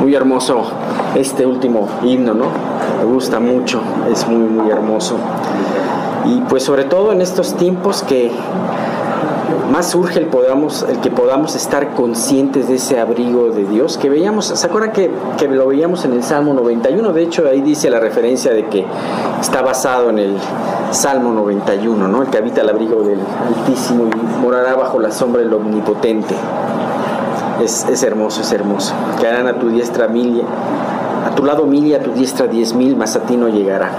Muy hermoso este último himno, ¿no? Me gusta mucho, es muy, muy hermoso. Y pues sobre todo en estos tiempos que más surge el que podamos estar conscientes de ese abrigo de Dios que veíamos. ¿Se acuerdan que lo veíamos en el Salmo 91? De hecho, ahí dice la referencia de que está basado en el Salmo 91, ¿no? El que habita el abrigo del Altísimo y morará bajo la sombra del Omnipotente. Es hermoso, es hermoso. Caerán a tu diestra mil, a tu lado mil y a tu diestra 10,000, mas a ti no llegará.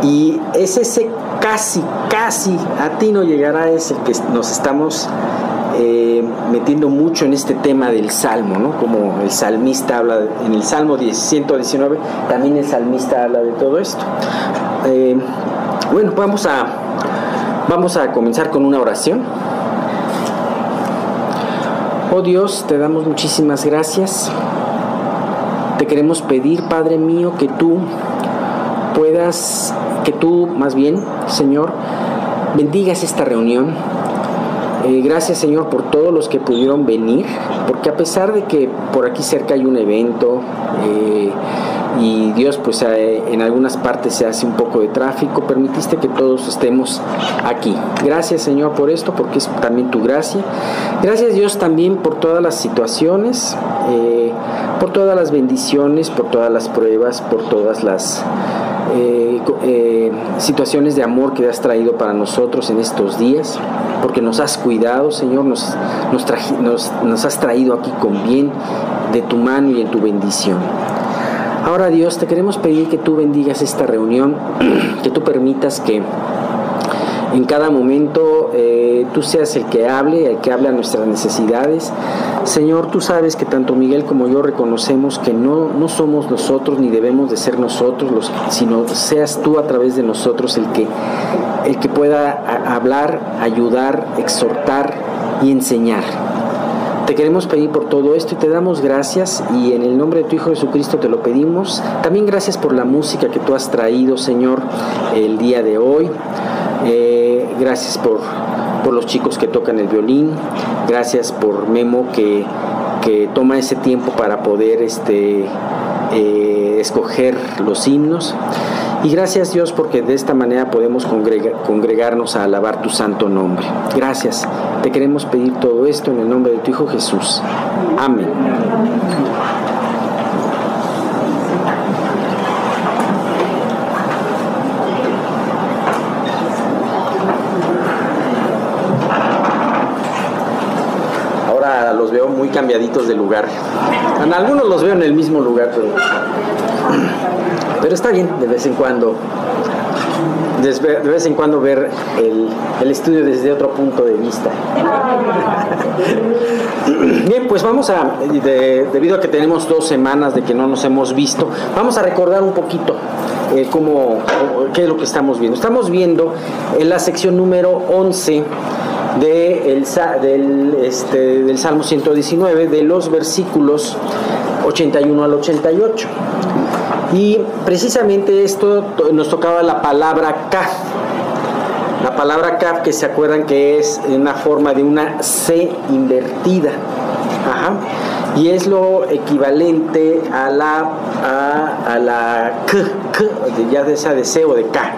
Y es ese casi a ti no llegará, es el que nos estamos metiendo mucho en este tema del Salmo, ¿no? Como el salmista habla en el Salmo 119, también el salmista habla de todo esto. Bueno, vamos a comenzar con una oración. Oh Dios, te damos muchísimas gracias. Te queremos pedir, Padre mío, que tú, Señor, bendigas esta reunión. Gracias, Señor, por todos los que pudieron venir, porque a pesar de que por aquí cerca hay un evento y Dios, pues en algunas partes se hace un poco de tráfico, permitiste que todos estemos aquí. Gracias, Señor, por esto, porque es también tu gracia. Gracias, Dios, también por todas las situaciones, por todas las bendiciones, por todas las pruebas, por todas las situaciones de amor que has traído para nosotros en estos días, porque nos has cuidado, Señor, nos has traído aquí con bien de tu mano y en tu bendición. Ahora, Dios, te queremos pedir que tú bendigas esta reunión, que tú permitas que en cada momento tú seas el que hable a nuestras necesidades. Señor, tú sabes que tanto Miguel como yo reconocemos que no somos nosotros ni debemos de ser nosotros, sino seas tú a través de nosotros el que pueda hablar, ayudar, exhortar y enseñar. Te queremos pedir por todo esto y te damos gracias, y en el nombre de tu Hijo Jesucristo te lo pedimos. También gracias por la música que tú has traído, Señor, el día de hoy. Gracias por los chicos que tocan el violín. Gracias por Memo que toma ese tiempo para poder escoger los himnos. Y gracias, Dios, porque de esta manera podemos congregarnos a alabar tu santo nombre. Gracias. Te queremos pedir todo esto en el nombre de tu Hijo Jesús. Amén. Ahora los veo muy cambiaditos de lugar. En algunos los veo en el mismo lugar, pero está bien de vez en cuando ver el estudio desde otro punto de vista. Bien, pues debido a que tenemos 2 semanas de que no nos hemos visto, vamos a recordar un poquito qué es lo que estamos viendo. Estamos viendo en la sección número 11 del Salmo 119, de los versículos 81 al 88. Y precisamente esto nos tocaba la palabra kaf. La palabra kaf, que se acuerdan que es una forma de una C invertida. Ajá. Y es lo equivalente a la k, ya de esa de C o de K.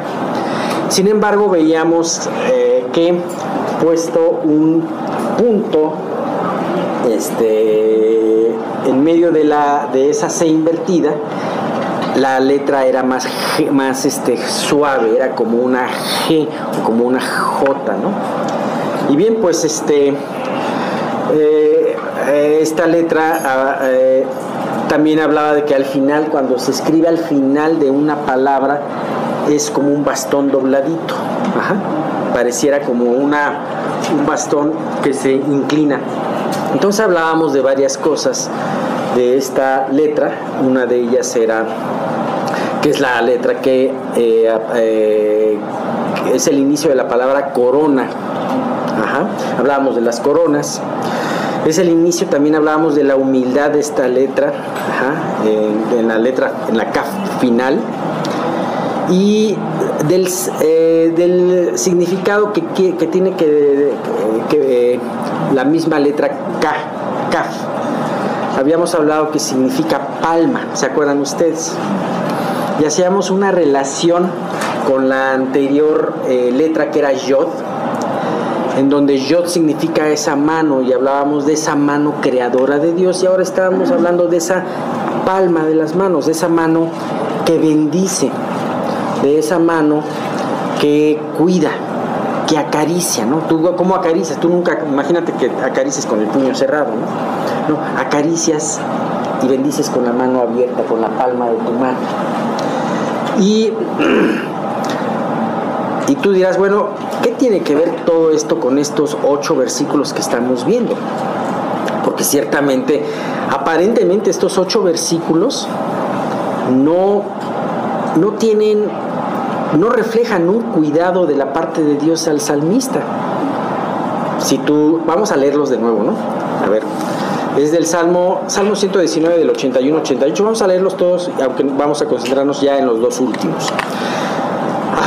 Sin embargo, veíamos que puesto un punto en medio de esa C invertida, la letra era más suave, era como una G o como una J, ¿no? Y bien, pues esta letra también hablaba de que al final, cuando se escribe al final de una palabra, es como un bastón dobladito. Ajá. Pareciera como un bastón que se inclina. Entonces hablábamos de varias cosas de esta letra. Una de ellas era que es la letra que es el inicio de la palabra corona. Ajá. Hablábamos de las coronas. Es el inicio, también hablábamos de la humildad de esta letra. Ajá. En la K final. Y del significado que tiene que la misma letra K, Kaf. habíamos hablado que significa palma, ¿se acuerdan ustedes? Y hacíamos una relación con la anterior letra que era Yod, en donde Yod significa esa mano, y hablábamos de esa mano creadora de Dios, y ahora estábamos hablando de esa palma de las manos, de esa mano que bendice, de esa mano que cuida, que acaricia, ¿no? ¿Tú cómo acaricias? Tú nunca, imagínate que acaricies con el puño cerrado, ¿no? No, acaricias y bendices con la mano abierta, con la palma de tu mano. Y tú dirás, bueno, ¿qué tiene que ver todo esto con estos 8 versículos que estamos viendo? Porque ciertamente, aparentemente estos 8 versículos no reflejan un cuidado de la parte de Dios al salmista. Vamos a leerlos de nuevo, ¿no? A ver, es del Salmo 119, del 81-88. Vamos a leerlos todos, aunque vamos a concentrarnos ya en los 2 últimos.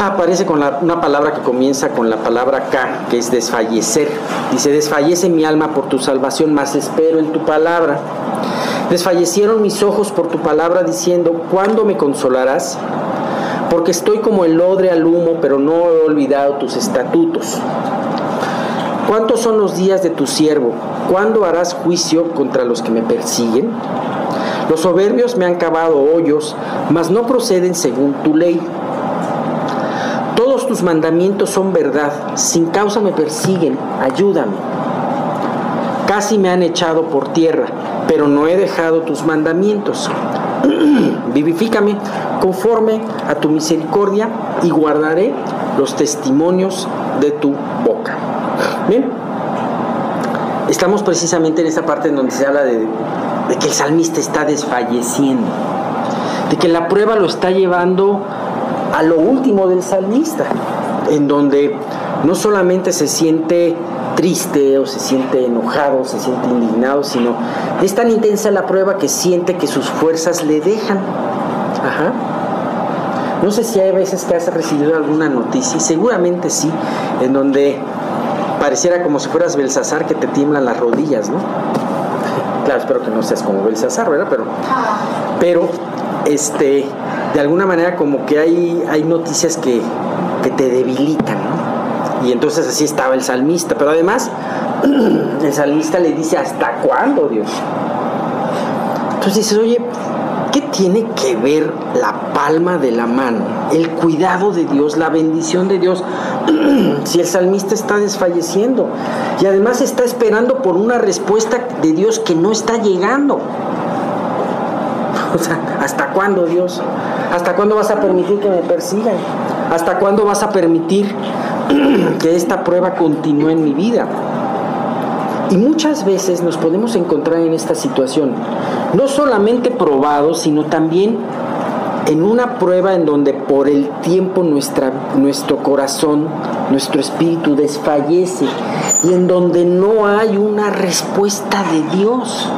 Aparece con una palabra que comienza con la palabra K, que es desfallecer. Dice: desfallece mi alma por tu salvación, mas espero en tu palabra. Desfallecieron mis ojos por tu palabra, diciendo: ¿cuándo me consolarás? Porque estoy como el odre al humo, pero no he olvidado tus estatutos. ¿Cuántos son los días de tu siervo? ¿Cuándo harás juicio contra los que me persiguen? Los soberbios me han cavado hoyos, mas no proceden según tu ley. Todos tus mandamientos son verdad, sin causa me persiguen, ayúdame. Casi me han echado por tierra, pero no he dejado tus mandamientos. Vivifícame conforme a tu misericordia y guardaré los testimonios de tu boca. Bien, estamos precisamente en esta parte en donde se habla de que el salmista está desfalleciendo, de que la prueba lo está llevando a lo último del salmista, en donde no solamente se siente triste o se siente enojado, se siente indignado, sino es tan intensa la prueba que siente que sus fuerzas le dejan. No sé si hay veces que has recibido alguna noticia, seguramente sí, en donde pareciera como si fueras Belsasar, que te tiemblan las rodillas, ¿no? Claro, espero que no seas como Belsasar, ¿verdad? Pero de alguna manera como que hay noticias que te debilitan, ¿no? Y entonces así estaba el salmista. Pero además, el salmista le dice: ¿hasta cuándo, Dios? Entonces dices: oye, ¿qué tiene que ver la palma de la mano, el cuidado de Dios, la bendición de Dios, si el salmista está desfalleciendo? Y además está esperando por una respuesta de Dios que no está llegando. O sea, ¿hasta cuándo, Dios? ¿Hasta cuándo vas a permitir que me persigan? ¿Hasta cuándo vas a permitir que esta prueba continúe en mi vida? Y muchas veces nos podemos encontrar en esta situación, no solamente probados, sino también en una prueba en donde por el tiempo nuestro corazón, nuestro espíritu desfallece, y en donde no hay una respuesta de Dios,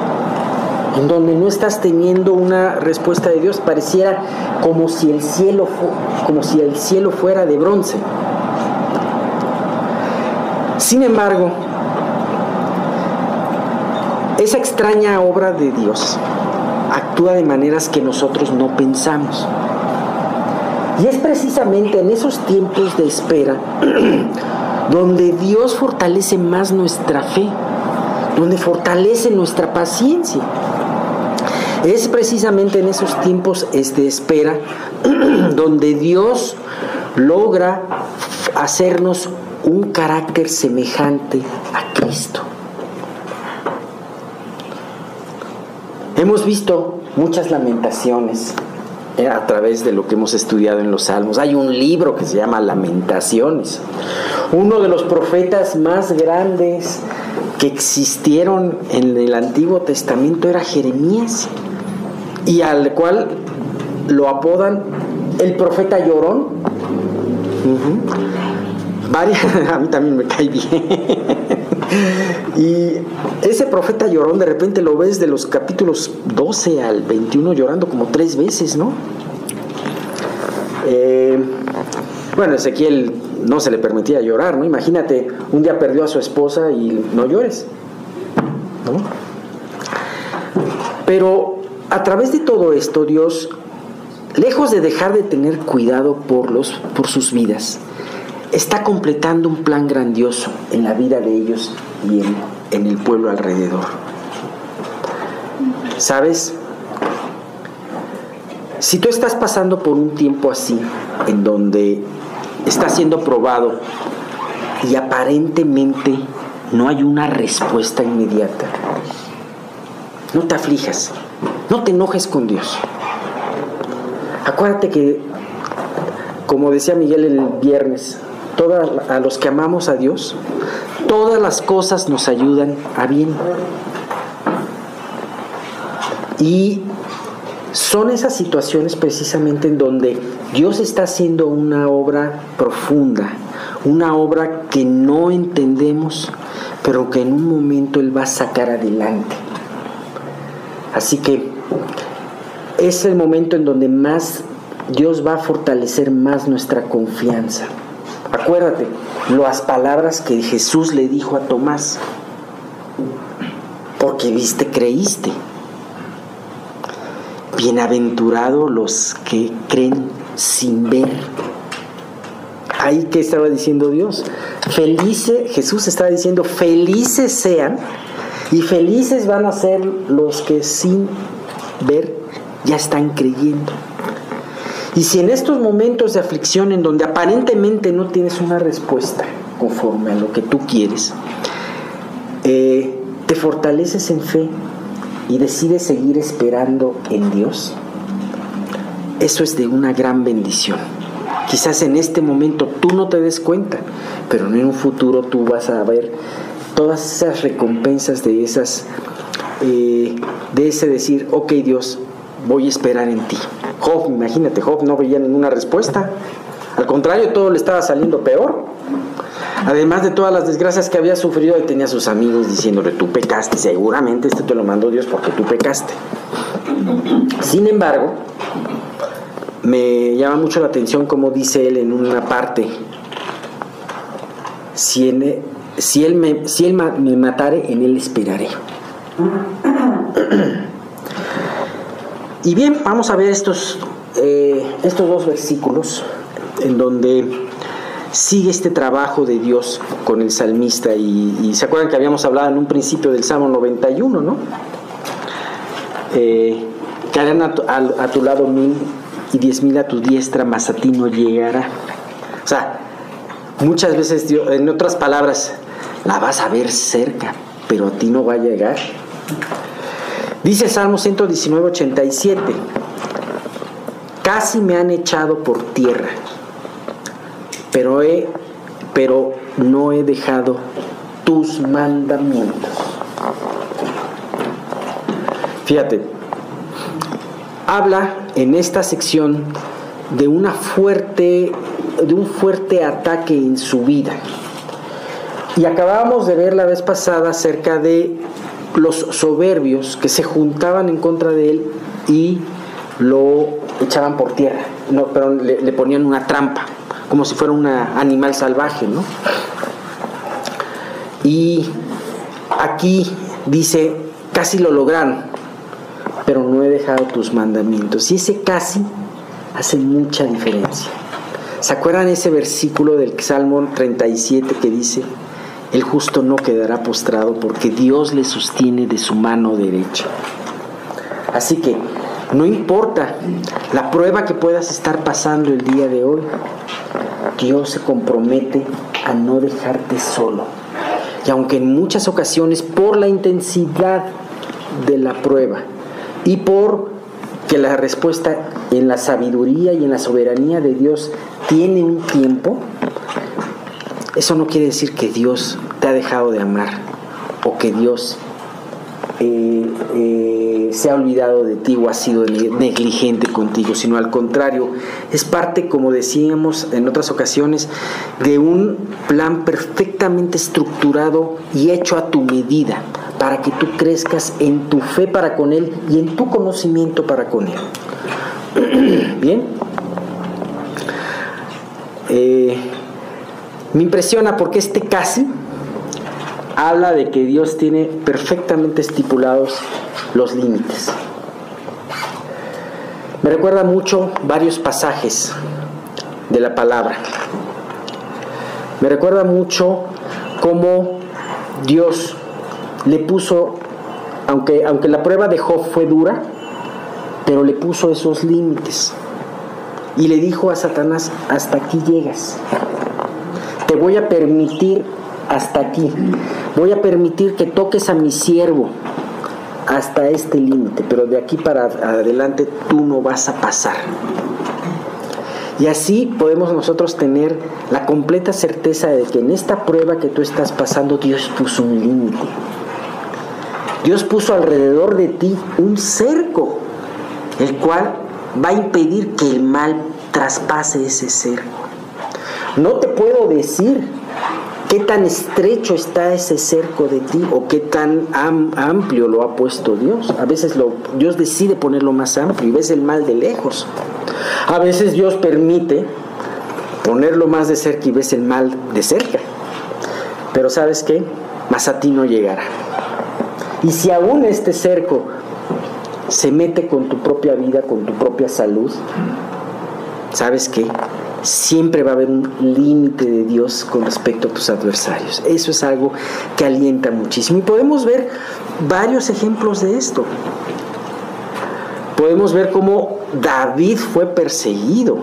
en donde no estás teniendo una respuesta de Dios. Pareciera como si el cielo fuera de bronce. Sin embargo, esa extraña obra de Dios actúa de maneras que nosotros no pensamos. Y es precisamente en esos tiempos de espera donde Dios fortalece más nuestra fe, donde fortalece nuestra paciencia. Es precisamente en esos tiempos de espera donde Dios logra hacernos un carácter semejante a Cristo. Hemos visto muchas lamentaciones a través de lo que hemos estudiado en los Salmos. Hay un libro que se llama Lamentaciones. Uno de los profetas más grandes que existieron en el Antiguo Testamento era Jeremías, y al cual lo apodan el profeta llorón. A mí también me cae bien. Y ese profeta llorón, de repente lo ves de los capítulos 12 al 21 llorando como 3 veces, ¿no? Bueno, Ezequiel no se le permitía llorar, ¿no? Imagínate, un día perdió a su esposa y no llores, ¿no? Pero a través de todo esto, Dios, lejos de dejar de tener cuidado por sus vidas, está completando un plan grandioso en la vida de ellos y en el pueblo alrededor. ¿Sabes? Si tú estás pasando por un tiempo así, en donde estás siendo probado y aparentemente no hay una respuesta inmediata, no te aflijas, no te enojes con Dios. Acuérdate que, como decía Miguel el viernes, a los que amamos a Dios, todas las cosas nos ayudan a bien. Y son esas situaciones precisamente en donde Dios está haciendo una obra profunda, una obra que no entendemos, pero que en un momento Él va a sacar adelante. Así que es el momento en donde más Dios va a fortalecer más nuestra confianza. Acuérdate las palabras que Jesús le dijo a Tomás: porque viste, creíste. Bienaventurados los que creen sin ver. Ahí que estaba diciendo Dios, Jesús estaba diciendo, felices sean, y felices van a ser los que sin ver ya están creyendo. Y si en estos momentos de aflicción en donde aparentemente no tienes una respuesta conforme a lo que tú quieres, te fortaleces en fe y decides seguir esperando en Dios, eso es de una gran bendición. Quizás en este momento tú no te des cuenta, pero en un futuro tú vas a ver todas esas recompensas de ese decir, ok Dios, voy a esperar en ti. Job, imagínate, Job no veía ninguna respuesta, al contrario, todo le estaba saliendo peor. Además de todas las desgracias que había sufrido, él tenía a sus amigos diciéndole, tú pecaste, seguramente esto te lo mandó Dios porque tú pecaste. Sin embargo, me llama mucho la atención como dice él en una parte, si él me matare, en él esperaré. Y bien, vamos a ver estos dos versículos en donde sigue este trabajo de Dios con el salmista. Y se acuerdan que habíamos hablado en un principio del Salmo 91, ¿no? Que harán a tu lado 1000 y 10,000 a tu diestra, mas a ti no llegará. O sea, muchas veces Dios, en otras palabras, la vas a ver cerca, pero a ti no va a llegar. Dice Salmo 119, 87, casi me han echado por tierra, pero no he dejado tus mandamientos. Fíjate, habla en esta sección de un fuerte ataque en su vida. Y acabamos de ver la vez pasada acerca de los soberbios que se juntaban en contra de él y lo echaban por tierra, pero le ponían una trampa, como si fuera un animal salvaje, ¿no? Y aquí dice, casi lo lograron, pero no he dejado tus mandamientos. Y ese casi hace mucha diferencia. ¿Se acuerdan ese versículo del Salmo 37 que dice, el justo no quedará postrado porque Dios le sostiene de su mano derecha? Así que no importa la prueba que puedas estar pasando el día de hoy, Dios se compromete a no dejarte solo. Y aunque en muchas ocasiones por la intensidad de la prueba y por que la respuesta en la sabiduría y en la soberanía de Dios tiene un tiempo, eso no quiere decir que Dios te ha dejado de amar o que Dios se ha olvidado de ti o ha sido negligente contigo, sino al contrario, es parte, como decíamos en otras ocasiones, de un plan perfectamente estructurado y hecho a tu medida para que tú crezcas en tu fe para con Él y en tu conocimiento para con Él. Bien. Me impresiona porque este casi habla de que Dios tiene perfectamente estipulados los límites. Me recuerda mucho varios pasajes de la palabra. Me recuerda mucho cómo Dios le puso, aunque la prueba de Job fue dura, pero le puso esos límites. Y le dijo a Satanás, hasta aquí llegas. Te voy a permitir hasta aquí. Voy a permitir que toques a mi siervo hasta este límite, pero de aquí para adelante tú no vas a pasar. Y así podemos nosotros tener la completa certeza de que en esta prueba que tú estás pasando, Dios puso un límite. Dios puso alrededor de ti un cerco, el cual va a impedir que el mal traspase ese cerco. No te puedo decir qué tan estrecho está ese cerco de ti o qué tan amplio lo ha puesto Dios. A veces Dios decide ponerlo más amplio y ves el mal de lejos. A veces Dios permite ponerlo más de cerca y ves el mal de cerca. Pero ¿sabes qué? Más a ti no llegará. Y si aún este cerco se mete con tu propia vida, con tu propia salud, ¿sabes qué? Siempre va a haber un límite de Dios con respecto a tus adversarios. Eso es algo que alienta muchísimo. Y podemos ver varios ejemplos de esto. Podemos ver cómo David fue perseguido.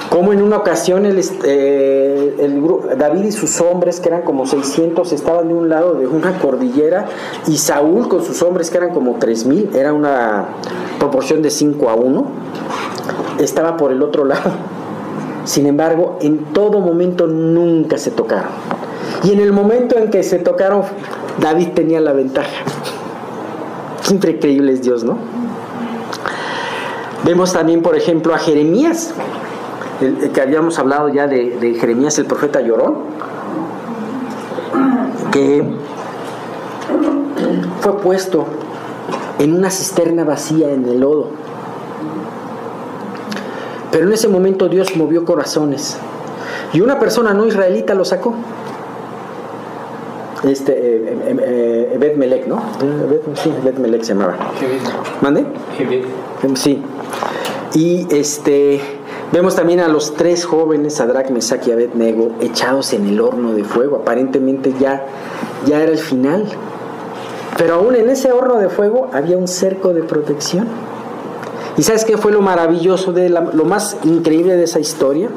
Cómo en una ocasión David y sus hombres, que eran como 600, estaban de un lado de una cordillera, y Saúl con sus hombres, que eran como 3,000, era una proporción de 5-1, estaba por el otro lado. Sin embargo, en todo momento nunca se tocaron. Y en el momento en que se tocaron, David tenía la ventaja. Qué increíble es Dios, ¿no? Vemos también, por ejemplo, a Jeremías, el que habíamos hablado ya de Jeremías, el profeta llorón, que fue puesto en una cisterna vacía en el lodo. Pero en ese momento Dios movió corazones y una persona no israelita lo sacó. Bet-Melech, ¿no? Sí, Bet-Melech se llamaba. ¿Mande? Sí. Y vemos también a los 3 jóvenes, Sadrach, Mesach y Abed-Nego, echados en el horno de fuego. Aparentemente ya era el final. Pero aún en ese horno de fuego había un cerco de protección. ¿Y sabes qué fue lo maravilloso, lo más increíble de esa historia?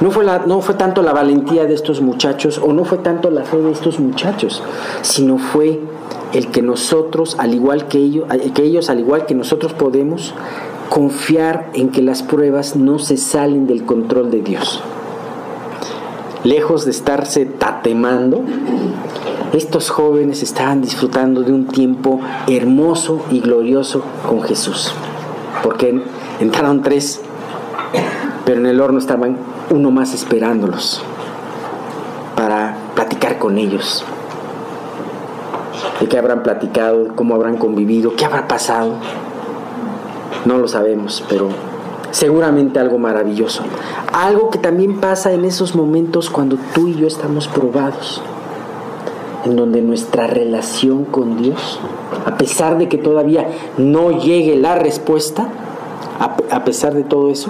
No fue tanto la valentía de estos muchachos, o no fue tanto la fe de estos muchachos, sino fue el que nosotros, al igual que ellos, al igual que nosotros, podemos confiar en que las pruebas no se salen del control de Dios. Lejos de estarse tatemando, estos jóvenes estaban disfrutando de un tiempo hermoso y glorioso con Jesús. Porque entraron 3, pero en el horno estaban uno más esperándolos para platicar con ellos. ¿De qué habrán platicado? ¿Cómo habrán convivido? ¿Qué habrá pasado? No lo sabemos, pero seguramente algo maravilloso. Algo que también pasa en esos momentos cuando tú y yo estamos probados, en donde nuestra relación con Dios, a pesar de que todavía no llegue la respuesta, a pesar de todo eso,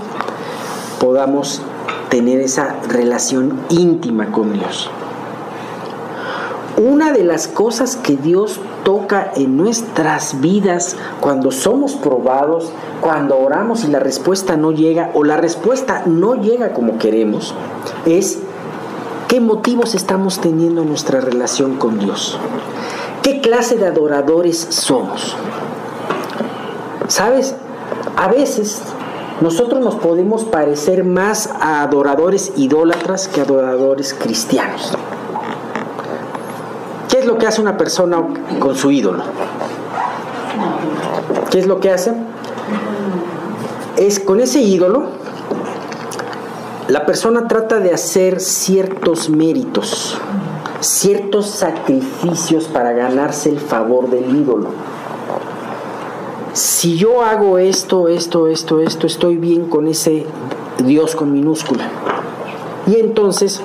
podamos tener esa relación íntima con Dios. Una de las cosas que Dios toca en nuestras vidas cuando somos probados, cuando oramos y la respuesta no llega, o la respuesta no llega como queremos, es ¿qué motivos estamos teniendo en nuestra relación con Dios? ¿Qué clase de adoradores somos? ¿Sabes? A veces nosotros nos podemos parecer más a adoradores idólatras que a adoradores cristianos. ¿Qué es lo que hace una persona con su ídolo? ¿Qué es lo que hace? Es con ese ídolo, la persona trata de hacer ciertos méritos, ciertos sacrificios para ganarse el favor del ídolo. Si yo hago esto, estoy bien con ese Dios con minúscula. Y entonces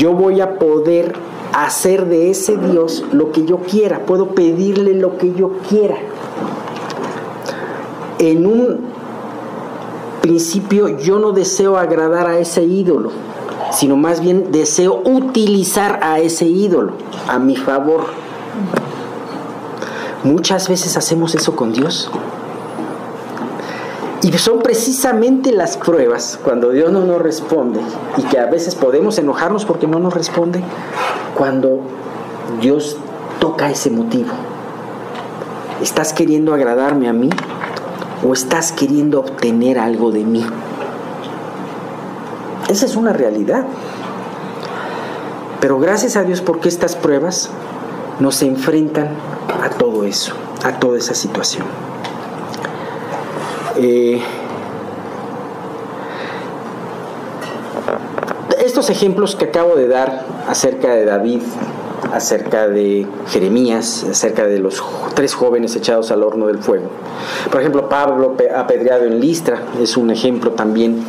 yo voy a poder hacer de ese Dios lo que yo quiera, puedo pedirle lo que yo quiera. En un principio yo no deseo agradar a ese ídolo, sino más bien deseo utilizar a ese ídolo a mi favor. Muchas veces hacemos eso con Dios. Y son precisamente las pruebas, cuando Dios no nos responde, y que a veces podemos enojarnos porque no nos responde, cuando Dios toca ese motivo. ¿Estás queriendo agradarme a mí o estás queriendo obtener algo de mí? Esa es una realidad. Pero gracias a Dios porque estas pruebas nos enfrentan a todo eso, a toda esa situación. Estos ejemplos que acabo de dar acerca de David, acerca de Jeremías, acerca de los 3 jóvenes echados al horno del fuego. Por ejemplo, Pablo apedreado en Listra es un ejemplo también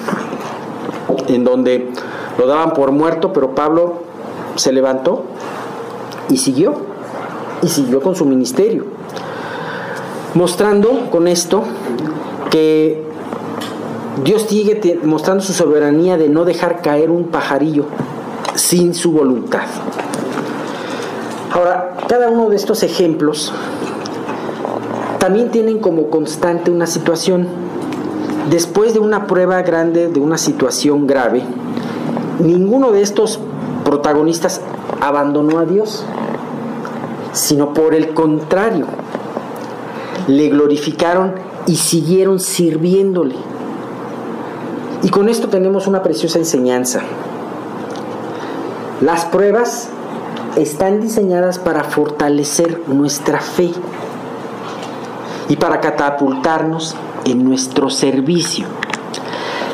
en donde lo daban por muerto, pero Pablo se levantó y siguió con su ministerio, mostrando con esto que Dios sigue mostrando su soberanía de no dejar caer un pajarillo sin su voluntad. Ahora, cada uno de estos ejemplos también tienen como constante una situación. Después de una prueba grande, de una situación grave, ninguno de estos protagonistas abandonó a Dios, sino por el contrario, le glorificaron y siguieron sirviéndole. Y con esto tenemos una preciosa enseñanza. Las pruebas están diseñadas para fortalecer nuestra fe y para catapultarnos en nuestro servicio.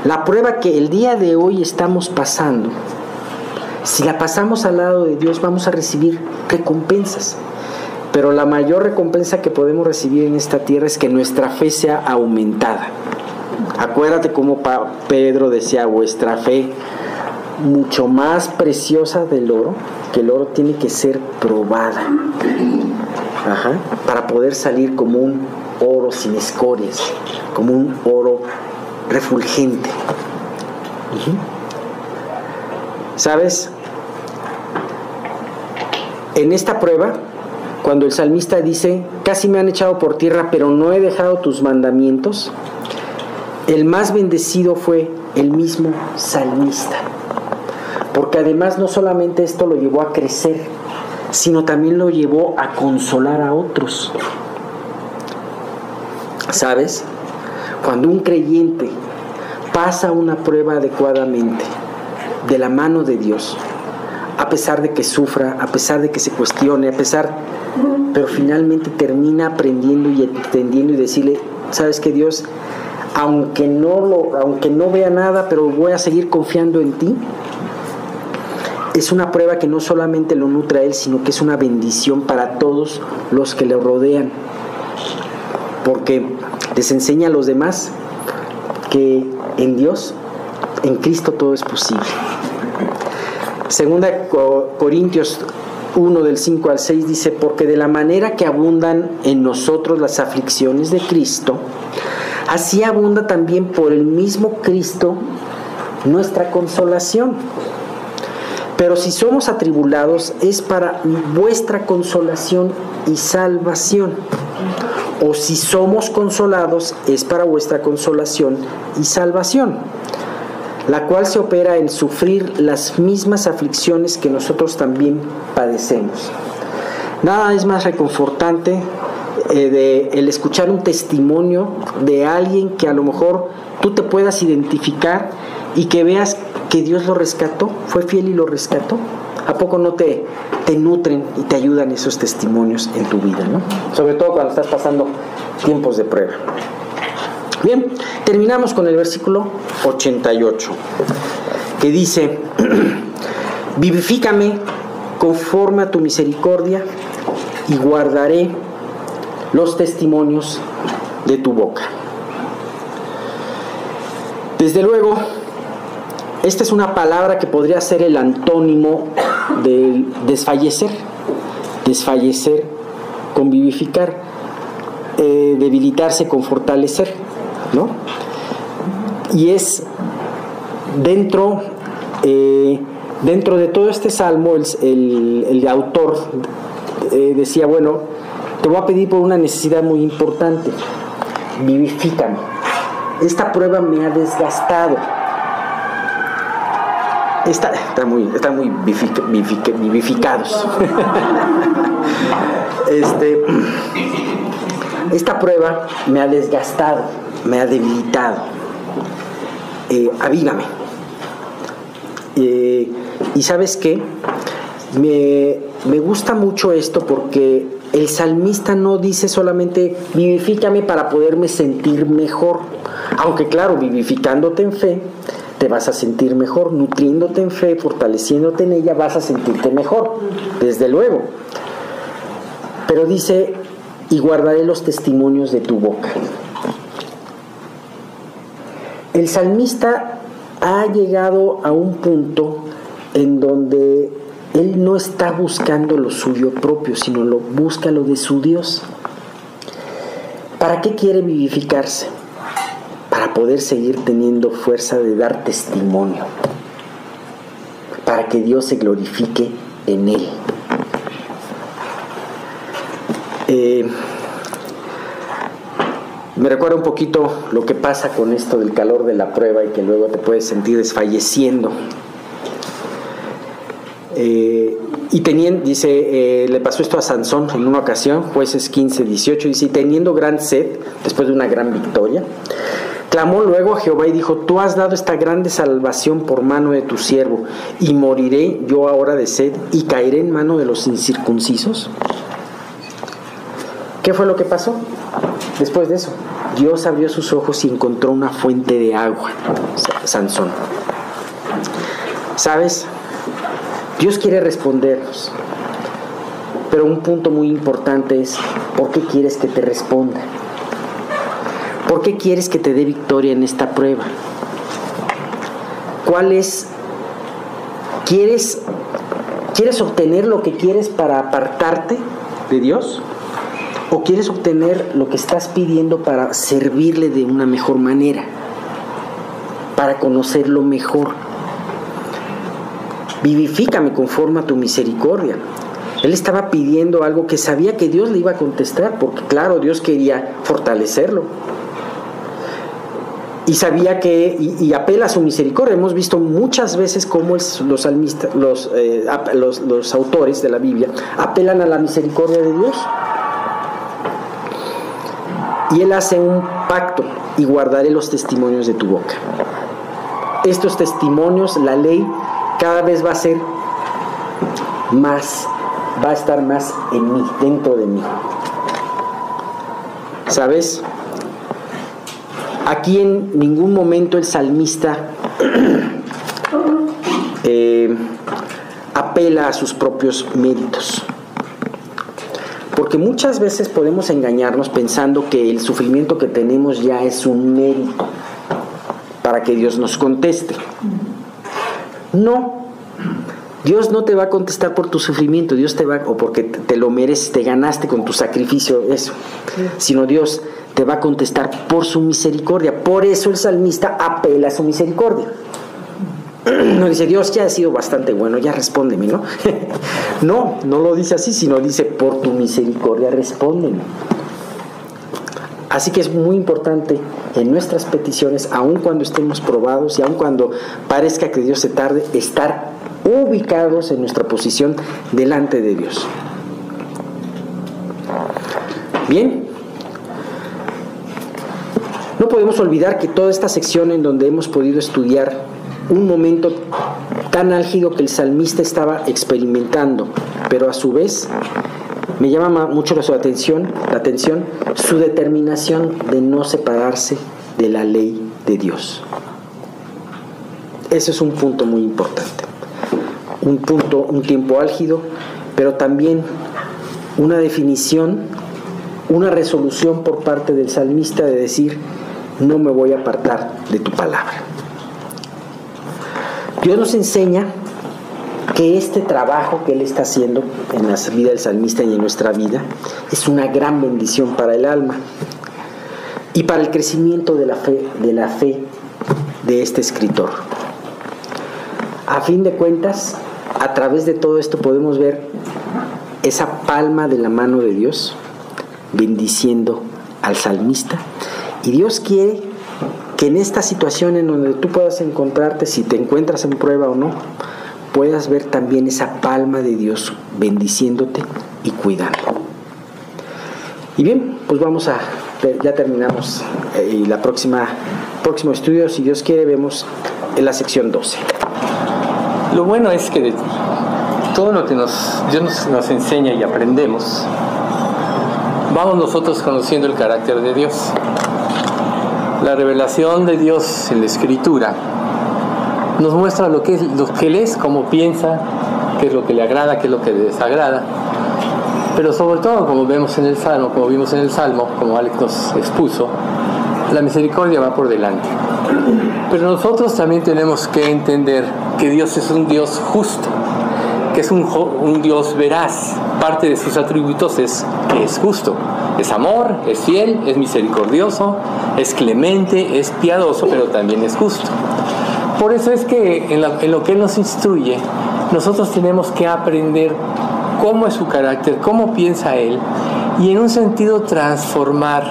La prueba que el día de hoy estamos pasando, si la pasamos al lado de Dios, vamos a recibir recompensas. Pero la mayor recompensa que podemos recibir en esta tierra es que nuestra fe sea aumentada. Acuérdate cómo Pedro decía: vuestra fe, mucho más preciosa del oro, que el oro tiene que ser probada, para poder salir como un oro sin escorias, como un oro refulgente. ¿Sabes? En esta prueba, cuando el salmista dice: casi me han echado por tierra, pero no he dejado tus mandamientos, el más bendecido fue el mismo salmista, porque además no solamente esto lo llevó a crecer, sino también lo llevó a consolar a otros. ¿Sabes? Cuando un creyente pasa una prueba adecuadamente, de la mano de Dios, a pesar de que sufra, a pesar de que se cuestione, pero finalmente termina aprendiendo y entendiendo y decirle: ¿sabes qué, Dios? Aunque no vea nada, pero voy a seguir confiando en ti. Es una prueba que no solamente lo nutre a él, sino que es una bendición para todos los que le rodean, porque les enseña a los demás que en Dios, en Cristo, todo es posible. Segunda Corintios 1 del 5 al 6 dice: porque de la manera que abundan en nosotros las aflicciones de Cristo, así abunda también por el mismo Cristo nuestra consolación. Pero si somos atribulados, es para vuestra consolación y salvación. O si somos consolados, es para vuestra consolación y salvación, la cual se opera en sufrir las mismas aflicciones que nosotros también padecemos. Nada es más reconfortante el escuchar un testimonio de alguien que a lo mejor tú te puedas identificar y que veas que Dios lo rescató, fue fiel y lo rescató. ¿A poco no te nutren y te ayudan esos testimonios en tu vida, ¿no? Sobre todo cuando estás pasando tiempos de prueba. Bien, terminamos con el versículo 88, que dice: vivifícame conforme a tu misericordia y guardaré los testimonios de tu boca. Desde luego, Esta es una palabra que podría ser el antónimo de desfallecer. Desfallecer con vivificar, debilitarse con fortalecer, ¿no? Y es dentro de todo este salmo, el autor decía, bueno, te voy a pedir por una necesidad muy importante, vivifícame. Esta prueba me ha desgastado. Están muy vivificados. Esta prueba me ha desgastado, me ha debilitado. Avívame. Y ¿sabes qué? Me gusta mucho esto porque el salmista no dice solamente vivifícame para poderme sentir mejor, aunque claro, vivificándote en fe te vas a sentir mejor, nutriéndote en fe, fortaleciéndote en ella, vas a sentirte mejor, desde luego. Pero dice, y guardaré los testimonios de tu boca. El salmista ha llegado a un punto en donde él no está buscando lo suyo propio, sino busca lo de su Dios. ¿Para qué quiere vivificarse? Para poder seguir teniendo fuerza de dar testimonio, para que Dios se glorifique en él. Me recuerda un poquito lo que pasa con esto del calor de la prueba y que luego te puedes sentir desfalleciendo. Le pasó esto a Sansón en una ocasión, Jueces 15:18, dice, y teniendo gran sed, después de una gran victoria, clamó luego a Jehová y dijo, tú has dado esta grande salvación por mano de tu siervo, y moriré yo ahora de sed, y caeré en mano de los incircuncisos. ¿Qué fue lo que pasó? Después de eso, Dios abrió sus ojos y encontró una fuente de agua, Sansón. ¿Sabes? Dios quiere respondernos, pero un punto muy importante es, ¿por qué quieres que te responda? ¿Por qué quieres que te dé victoria en esta prueba? ¿Cuál es? ¿Quieres obtener lo que quieres para apartarte de Dios? ¿O quieres obtener lo que estás pidiendo para servirle de una mejor manera? Para conocerlo mejor. Vivifícame conforme a tu misericordia. Él estaba pidiendo algo que sabía que Dios le iba a contestar, porque claro, Dios quería fortalecerlo. Y sabía y apela a su misericordia. Hemos visto muchas veces cómo los autores de la Biblia apelan a la misericordia de Dios. Y Él hace un pacto, y guardaré los testimonios de tu boca. Estos testimonios, la ley, cada vez va a ser más, va a estar más en mí, dentro de mí. ¿Sabes? Aquí en ningún momento el salmista apela a sus propios méritos. Porque muchas veces podemos engañarnos pensando que el sufrimiento que tenemos ya es un mérito para que Dios nos conteste. No, Dios no te va a contestar por tu sufrimiento, o porque te lo mereces, te ganaste con tu sacrificio eso, sino Dios te va a contestar por su misericordia. Por eso el salmista apela a su misericordia. No dice, Dios ya ha sido bastante bueno, ya respóndeme, ¿no? No lo dice así, sino dice, por tu misericordia respóndeme. Así que es muy importante en nuestras peticiones, aun cuando estemos probados y aun cuando parezca que Dios se tarde, estar ubicados en nuestra posición delante de Dios. Bien. No podemos olvidar que toda esta sección en donde hemos podido estudiar un momento tan álgido que el salmista estaba experimentando, pero a su vez me llama mucho la atención su determinación de no separarse de la ley de Dios. Ese es un punto muy importante, un tiempo álgido, pero también una definición, una resolución por parte del salmista de decir, no me voy a apartar de tu palabra. Dios nos enseña que este trabajo que Él está haciendo en la vida del salmista y en nuestra vida es una gran bendición para el alma y para el crecimiento de la fe de este escritor. A fin de cuentas, a través de todo esto podemos ver esa palma de la mano de Dios bendiciendo al salmista, y Dios quiere que en esta situación en donde tú puedas encontrarte, si te encuentras en prueba o no, puedas ver también esa palma de Dios bendiciéndote y cuidando. Y bien, pues ya terminamos, y próximo estudio, si Dios quiere, vemos en la sección 12. Lo bueno es que de todo lo que Dios nos enseña y aprendemos, vamos nosotros conociendo el carácter de Dios. La revelación de Dios en la Escritura nos muestra lo que Él es, cómo piensa, qué es lo que le agrada, qué es lo que le desagrada. Pero sobre todo, como vimos en el Salmo, como Alex nos expuso, la misericordia va por delante. Pero nosotros también tenemos que entender que Dios es un Dios justo, que es un Dios veraz. Parte de sus atributos es que es justo, es amor, es fiel, es misericordioso, es clemente, es piadoso, pero también es justo. Por eso es que en lo que Él nos instruye, nosotros tenemos que aprender cómo es su carácter, cómo piensa Él, y en un sentido transformar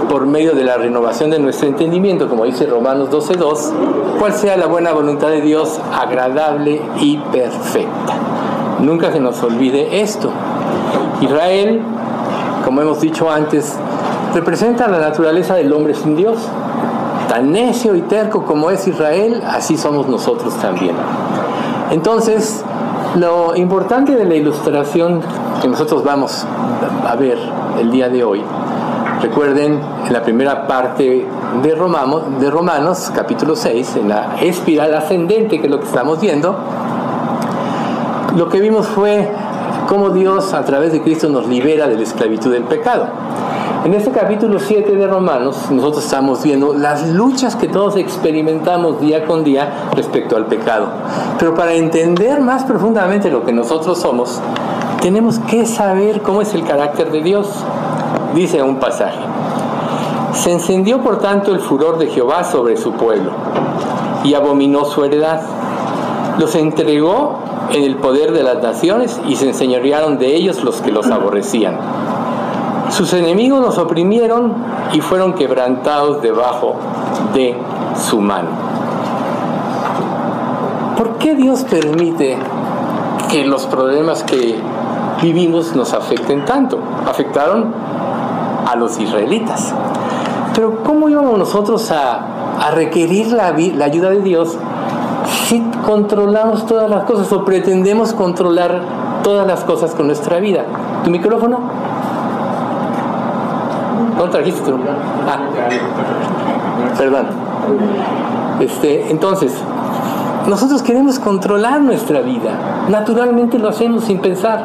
por medio de la renovación de nuestro entendimiento, como dice Romanos 12:2, cuál sea la buena voluntad de Dios, agradable y perfecta. Nunca se nos olvide esto. Israel, como hemos dicho antes, representa la naturaleza del hombre sin Dios. Tan necio y terco como es Israel, así somos nosotros también. Entonces, lo importante de la ilustración que nosotros vamos a ver el día de hoy, recuerden, en la primera parte de Romanos, capítulo 6, en la espiral ascendente, que es lo que estamos viendo, lo que vimos fue cómo Dios, a través de Cristo, nos libera de la esclavitud del pecado. En este capítulo 7 de Romanos, nosotros estamos viendo las luchas que todos experimentamos día con día respecto al pecado. Pero para entender más profundamente lo que nosotros somos, tenemos que saber cómo es el carácter de Dios. Dice un pasaje: se encendió por tanto el furor de Jehová sobre su pueblo, y abominó su heredad. Los entregó en el poder de las naciones, y se enseñorearon de ellos los que los aborrecían. Sus enemigos los oprimieron y fueron quebrantados debajo de su mano. ¿Por qué Dios permite que los problemas que vivimos nos afecten tanto? Afectaron a los israelitas. Pero ¿cómo íbamos nosotros a requerir la ayuda de Dios si controlamos todas las cosas o pretendemos controlar todas las cosas con nuestra vida? ¿Tu micrófono? ¿No trajiste tu? Perdón. Entonces, nosotros queremos controlar nuestra vida. Naturalmente lo hacemos sin pensar.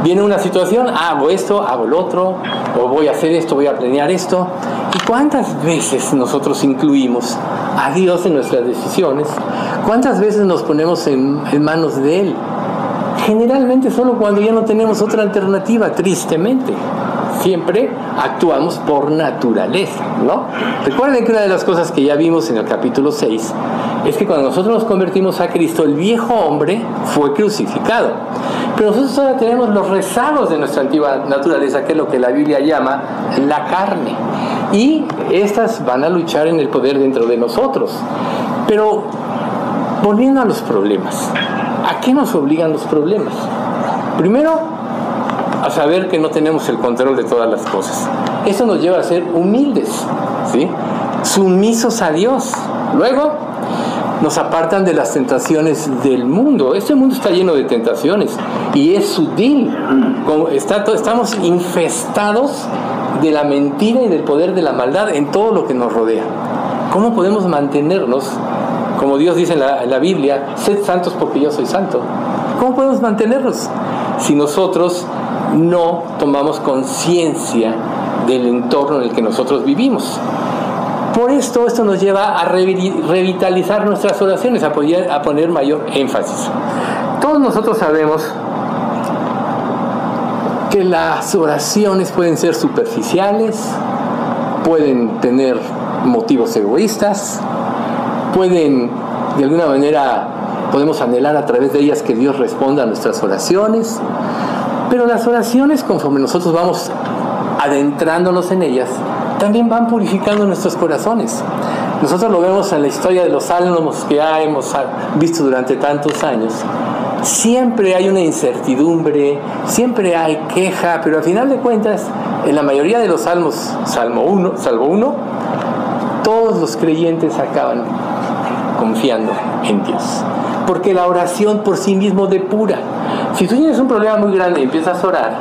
Viene una situación, hago esto, hago lo otro, o voy a hacer esto, voy a planear esto. ¿Y cuántas veces nosotros incluimos a Dios en nuestras decisiones? ¿Cuántas veces nos ponemos en manos de Él? Generalmente solo cuando ya no tenemos otra alternativa, tristemente. Siempre actuamos por naturaleza, ¿no? Recuerden que una de las cosas que ya vimos en el capítulo 6 es que cuando nosotros nos convertimos a Cristo, el viejo hombre fue crucificado. Pero nosotros ahora tenemos los rezagos de nuestra antigua naturaleza, que es lo que la Biblia llama la carne. Y estas van a luchar en el poder dentro de nosotros. Pero, volviendo a los problemas, ¿a qué nos obligan los problemas? Primero, a saber que no tenemos el control de todas las cosas. Eso nos lleva a ser humildes, ¿sí? Sumisos a Dios. Luego, nos apartan de las tentaciones del mundo. Este mundo está lleno de tentaciones y es sutil. Estamos infestados de la mentira y del poder de la maldad en todo lo que nos rodea. ¿Cómo podemos mantenernos? Como Dios dice en la Biblia, sed santos porque yo soy santo. ¿Cómo podemos mantenernos si nosotros no tomamos conciencia del entorno en el que nosotros vivimos? Por esto nos lleva a revitalizar nuestras oraciones, a poner mayor énfasis. Todos nosotros sabemos que las oraciones pueden ser superficiales, pueden tener motivos egoístas, pueden, de alguna manera, podemos anhelar a través de ellas que Dios responda a nuestras oraciones, pero las oraciones, conforme nosotros vamos adentrándonos en ellas, también van purificando nuestros corazones. Nosotros lo vemos en la historia de los salmos que ya hemos visto durante tantos años. Siempre hay una incertidumbre, siempre hay queja, pero al final de cuentas, en la mayoría de los salmos, salvo uno, todos los creyentes acaban confiando en Dios. Porque la oración por sí mismo depura. Si tú tienes un problema muy grande y empiezas a orar,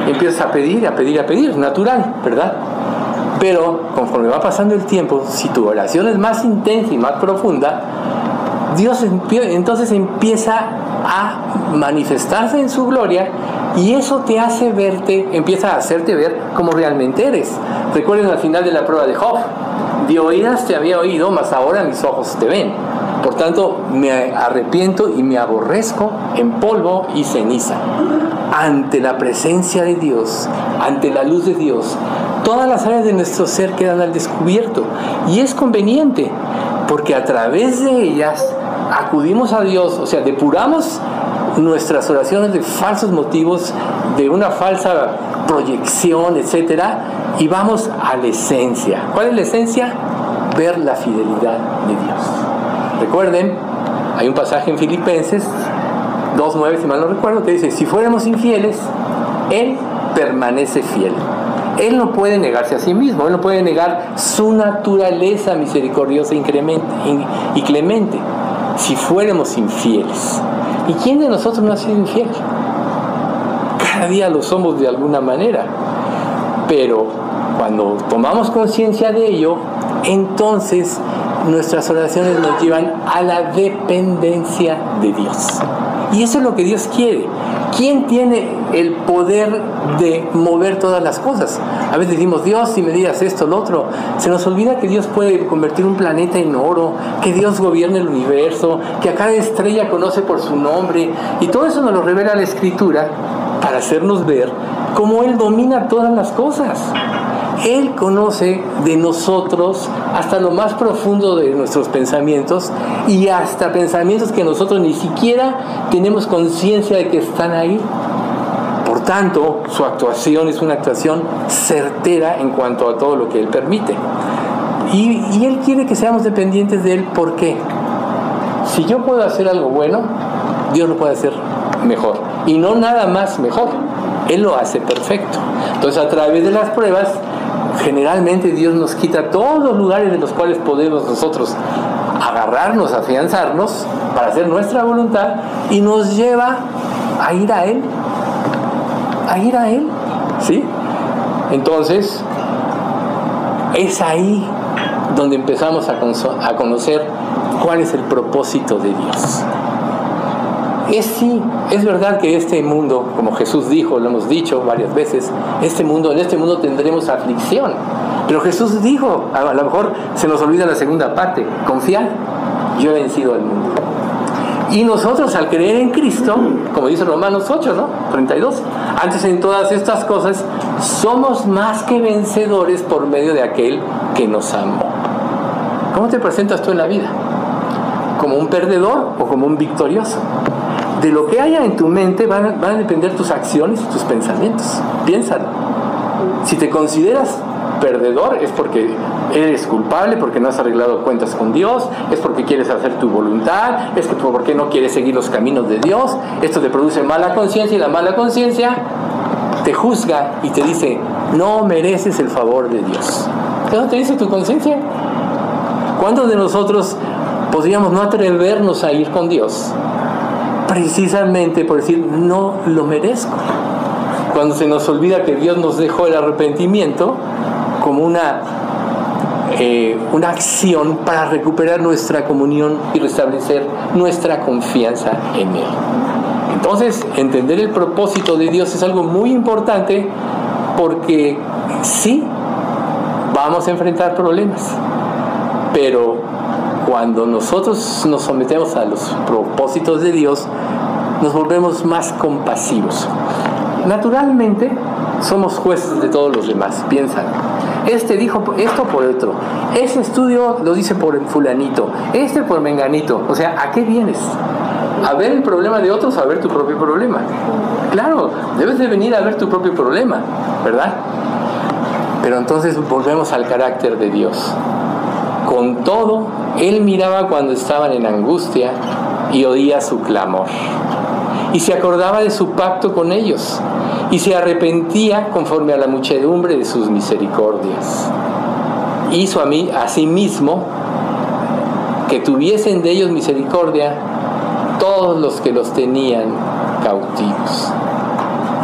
empiezas a pedir, natural, ¿verdad? Pero conforme va pasando el tiempo, si tu oración es más intensa y más profunda, Dios entonces empieza a manifestarse en su gloria, y eso te hace empieza a hacerte ver cómo realmente eres. Recuerden al final de la prueba de Job: de oídas te había oído, mas ahora mis ojos te ven. Por tanto, me arrepiento y me aborrezco en polvo y ceniza. Ante la presencia de Dios, ante la luz de Dios, todas las áreas de nuestro ser quedan al descubierto. Y es conveniente, porque a través de ellas acudimos a Dios, o sea, depuramos nuestras oraciones de falsos motivos, de una falsa proyección, etcétera, y vamos a la esencia. ¿Cuál es la esencia? Ver la fidelidad de Dios. Recuerden, hay un pasaje en Filipenses 2:9, si mal no recuerdo, que dice: si fuéramos infieles, Él permanece fiel. Él no puede negarse a sí mismo, Él no puede negar su naturaleza misericordiosa y clemente. Si fuéramos infieles. ¿Y quién de nosotros no ha sido infiel? Cada día lo somos de alguna manera. Pero cuando tomamos conciencia de ello, entonces nuestras oraciones nos llevan a la dependencia de Dios. Y eso es lo que Dios quiere. ¿Quién tiene el poder de mover todas las cosas? A veces decimos: Dios, si me digas esto, lo otro. Se nos olvida que Dios puede convertir un planeta en oro, que Dios gobierna el universo, que a cada estrella conoce por su nombre. Y todo eso nos lo revela la Escritura para hacernos ver cómo Él domina todas las cosas. Él conoce de nosotros hasta lo más profundo de nuestros pensamientos, y hasta pensamientos que nosotros ni siquiera tenemos conciencia de que están ahí. Por tanto, su actuación es una actuación certera en cuanto a todo lo que Él permite. Y Él quiere que seamos dependientes de Él. ¿Por qué? Si yo puedo hacer algo bueno, Dios lo puede hacer mejor. Y no nada más mejor, Él lo hace perfecto. Entonces, a través de las pruebas, generalmente Dios nos quita todos los lugares de los cuales podemos nosotros agarrarnos, afianzarnos para hacer nuestra voluntad, y nos lleva a ir a Él. ¿Sí? Entonces, es ahí donde empezamos a conocer cuál es el propósito de Dios. Es verdad que este mundo, como Jesús dijo, lo hemos dicho varias veces, en este mundo tendremos aflicción. Pero Jesús dijo, a lo mejor se nos olvida la segunda parte: confiad, yo he vencido al mundo. Y nosotros, al creer en Cristo, como dice Romanos 8:32, antes en todas estas cosas somos más que vencedores por medio de aquel que nos amó. ¿Cómo te presentas tú en la vida? ¿Como un perdedor o como un victorioso? De lo que haya en tu mente van a depender tus acciones y tus pensamientos. Piénsalo. Si te consideras perdedor, es porque eres culpable, porque no has arreglado cuentas con Dios, es porque quieres hacer tu voluntad, es porque no quieres seguir los caminos de Dios. Esto te produce mala conciencia, y la mala conciencia te juzga y te dice: no mereces el favor de Dios. ¿Qué te dice tu conciencia? ¿Cuántos de nosotros podríamos no atrevernos a ir con Dios precisamente por decir: no lo merezco? Cuando se nos olvida que Dios nos dejó el arrepentimiento como una acción para recuperar nuestra comunión y restablecer nuestra confianza en Él. Entonces, entender el propósito de Dios es algo muy importante, porque sí, vamos a enfrentar problemas. Pero cuando nosotros nos sometemos a los propósitos de Dios, nos volvemos más compasivos. Naturalmente, somos jueces de todos los demás. Piensan, este dijo esto por otro, ese estudio lo dice por fulanito, este por menganito. O sea, ¿a qué vienes? ¿A ver el problema de otros o a ver tu propio problema? Claro, debes de venir a ver tu propio problema, ¿verdad? Pero entonces volvemos al carácter de Dios. Con todo, Él miraba cuando estaban en angustia y oía su clamor. Y se acordaba de su pacto con ellos. Y se arrepentía conforme a la muchedumbre de sus misericordias. Hizo a sí mismo que tuviesen de ellos misericordia todos los que los tenían cautivos.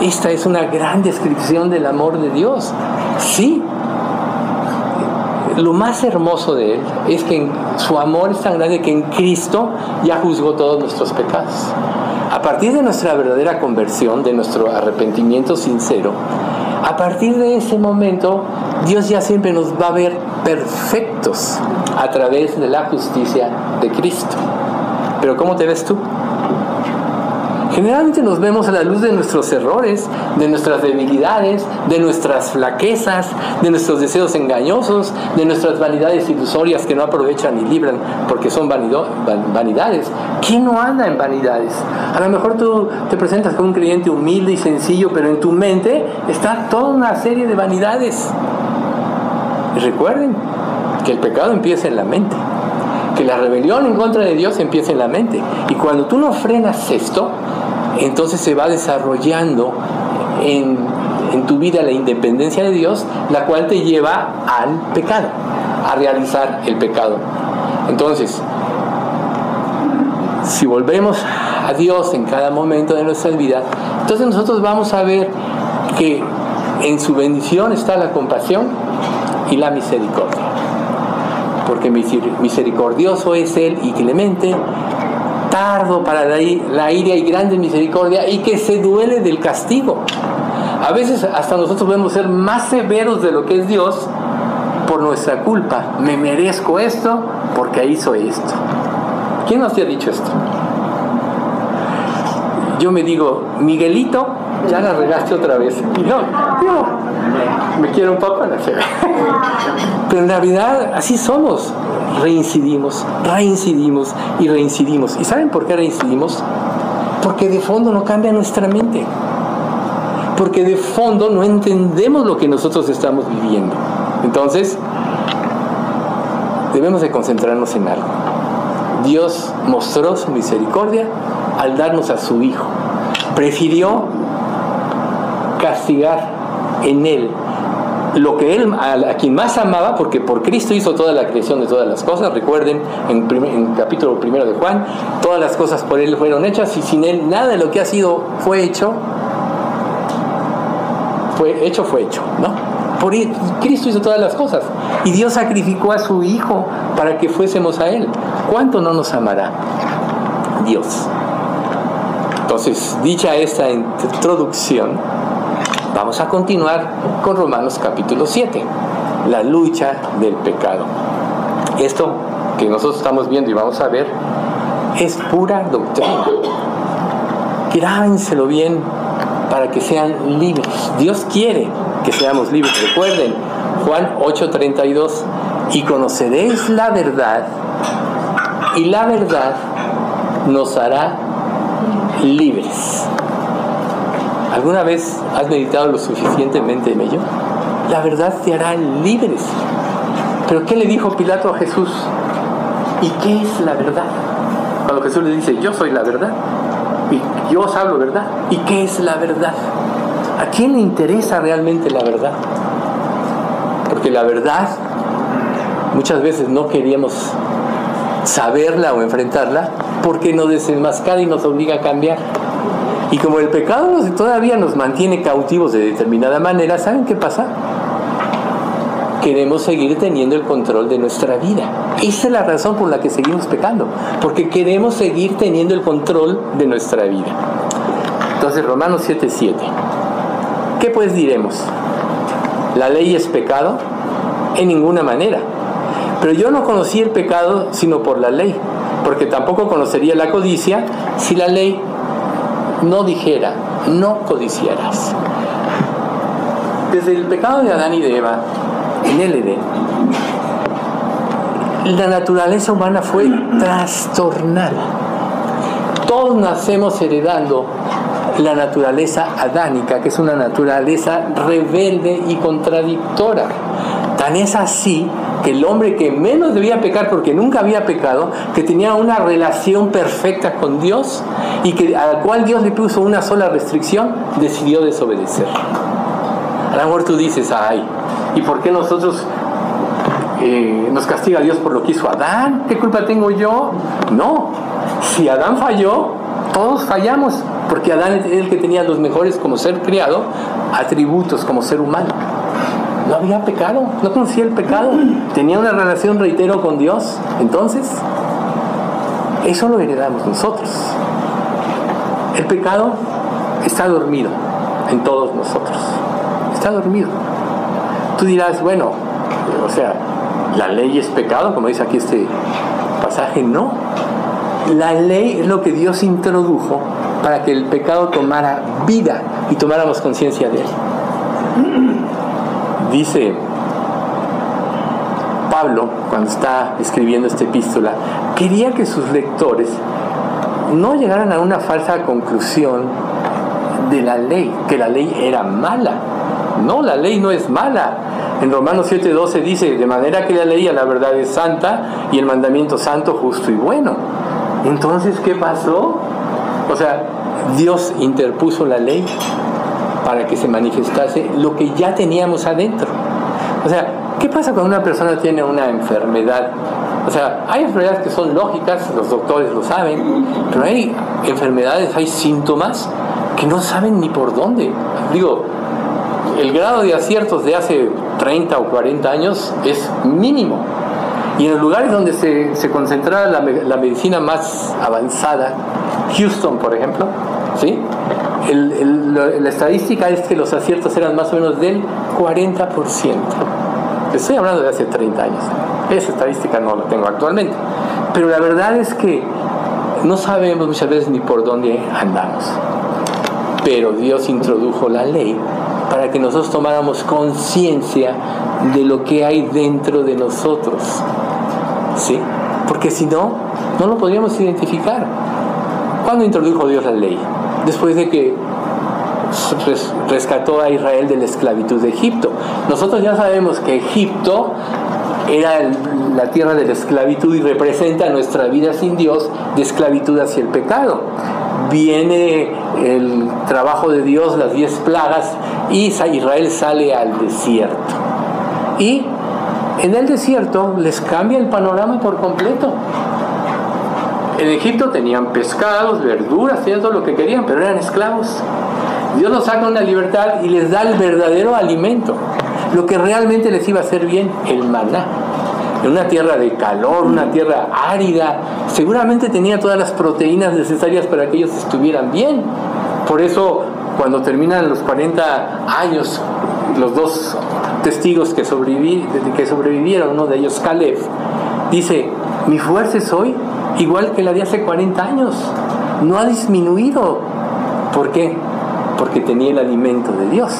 Esta es una gran descripción del amor de Dios. Sí. Lo más hermoso de Él es que su amor es tan grande que en Cristo ya juzgó todos nuestros pecados. A partir de nuestra verdadera conversión, de nuestro arrepentimiento sincero, a partir de ese momento, Dios ya siempre nos va a ver perfectos a través de la justicia de Cristo. Pero ¿cómo te ves tú? Generalmente nos vemos a la luz de nuestros errores, de nuestras debilidades, de nuestras flaquezas, de nuestros deseos engañosos, de nuestras vanidades ilusorias que no aprovechan ni libran porque son vanidades. ¿Quién no anda en vanidades? A lo mejor tú te presentas como un creyente humilde y sencillo, pero en tu mente está toda una serie de vanidades. Y recuerden que el pecado empieza en la mente, que la rebelión en contra de Dios empieza en la mente. Y cuando tú no frenas esto, entonces se va desarrollando en tu vida la independencia de Dios, la cual te lleva al pecado, a realizar el pecado. Entonces, si volvemos a Dios en cada momento de nuestra vida, entonces nosotros vamos a ver que en su bendición está la compasión y la misericordia. Porque misericordioso es Él y clemente, tardo para la ira y grande misericordia, y que se duele del castigo. A veces hasta nosotros podemos ser más severos de lo que es Dios por nuestra culpa. Me merezco esto porque hizo esto. ¿Quién nos ha dicho esto? Yo me digo, Miguelito, ya la regaste otra vez. Y no, me quiero un poco, no sé. Pero en realidad así somos. Reincidimos y reincidimos. ¿Y saben por qué reincidimos? Porque de fondo no cambia nuestra mente. Porque de fondo no entendemos lo que nosotros estamos viviendo. Entonces, debemos de concentrarnos en algo. Dios mostró su misericordia al darnos a su Hijo. Prefirió castigar en Él lo que Él, a quien más amaba, porque por Cristo hizo toda la creación de todas las cosas. Recuerden, en capítulo 1 de Juan, todas las cosas por Él fueron hechas, y sin Él nada de lo que ha sido fue hecho, ¿no? Por Él, Cristo hizo todas las cosas, y Dios sacrificó a su Hijo para que fuésemos a Él. ¿Cuánto no nos amará Dios? Entonces, dicha esta introducción, vamos a continuar con Romanos capítulo 7, la lucha del pecado. Esto que nosotros estamos viendo y vamos a ver es pura doctrina. Grábenselo bien para que sean libres. Dios quiere que seamos libres. Recuerden, Juan 8:32, y conoceréis la verdad, y la verdad nos hará libres. ¿Alguna vez has meditado lo suficientemente en ello? La verdad te hará libres. ¿Pero qué le dijo Pilato a Jesús? ¿Y qué es la verdad? Cuando Jesús le dice, yo soy la verdad, y yo os hablo verdad. ¿Y qué es la verdad? ¿A quién le interesa realmente la verdad? Porque la verdad, muchas veces no queríamos saberla o enfrentarla, porque nos desenmascara y nos obliga a cambiar. Y como el pecado todavía nos mantiene cautivos de determinada manera, ¿saben qué pasa? Queremos seguir teniendo el control de nuestra vida. Esa es la razón por la que seguimos pecando, porque queremos seguir teniendo el control de nuestra vida. Entonces, Romanos 7:7. ¿Qué pues diremos? ¿La ley es pecado? En ninguna manera. Pero yo no conocí el pecado sino por la ley, porque tampoco conocería la codicia si la ley no dijera, no codiciarás. Desde el pecado de Adán y de Eva, en el Edén, la naturaleza humana fue trastornada. Todos nacemos heredando la naturaleza adánica, que es una naturaleza rebelde y contradictora. Tan es así que el hombre que menos debía pecar, porque nunca había pecado, que tenía una relación perfecta con Dios y que al cual Dios le puso una sola restricción, decidió desobedecer. A lo mejor tú dices, ay, ¿y por qué nosotros nos castiga Dios por lo que hizo Adán? ¿Qué culpa tengo yo? No, si Adán falló, todos fallamos, porque Adán es el que tenía los mejores como ser criado, atributos como ser humano. No había pecado, no conocía el pecado, tenía una relación, reitero, con Dios. Entonces, eso lo heredamos nosotros. El pecado está dormido en todos nosotros, está dormido. Tú dirás, bueno, o sea, ¿la ley es pecado? Como dice aquí este pasaje. No, la ley es lo que Dios introdujo para que el pecado tomara vida y tomáramos conciencia de él. Dice Pablo, cuando está escribiendo esta epístola, quería que sus lectores no llegaran a una falsa conclusión de la ley, que la ley era mala. No, la ley no es mala. En Romanos 7:12 dice, de manera que la ley a la verdad es santa y el mandamiento santo, justo y bueno. Entonces, ¿qué pasó? O sea, Dios interpuso la ley para que se manifestase lo que ya teníamos adentro. O sea, ¿qué pasa cuando una persona tiene una enfermedad? O sea, hay enfermedades que son lógicas, los doctores lo saben, pero hay enfermedades, hay síntomas que no saben ni por dónde. Digo, el grado de aciertos de hace 30 o 40 años es mínimo. Y en los lugares donde se concentraba la medicina más avanzada, Houston, por ejemplo, ¿sí? La estadística es que los aciertos eran más o menos del 40%. Estoy hablando de hace 30 años. Esa estadística no la tengo actualmente. Pero la verdad es que no sabemos muchas veces ni por dónde andamos. Pero Dios introdujo la ley para que nosotros tomáramos conciencia de lo que hay dentro de nosotros. ¿Sí? Porque si no, no lo podríamos identificar. ¿Cuándo introdujo Dios la ley? Después de que rescató a Israel de la esclavitud de Egipto. Nosotros ya sabemos que Egipto era la tierra de la esclavitud y representa nuestra vida sin Dios de esclavitud hacia el pecado. Viene el trabajo de Dios, las 10 plagas, y Israel sale al desierto. Y en el desierto les cambia el panorama por completo. En Egipto tenían pescados, verduras, tenían todo lo que querían, pero eran esclavos. Dios los saca a una libertad y les da el verdadero alimento, lo que realmente les iba a hacer bien, el maná. En una tierra de calor, una tierra árida, seguramente tenía todas las proteínas necesarias para que ellos estuvieran bien. Por eso, cuando terminan los 40 años, los dos testigos que sobrevivieron, uno de ellos Caleb, dice, mi fuerza es hoy igual que la de hace 40 años, no ha disminuido. ¿Por qué? Porque tenía el alimento de Dios.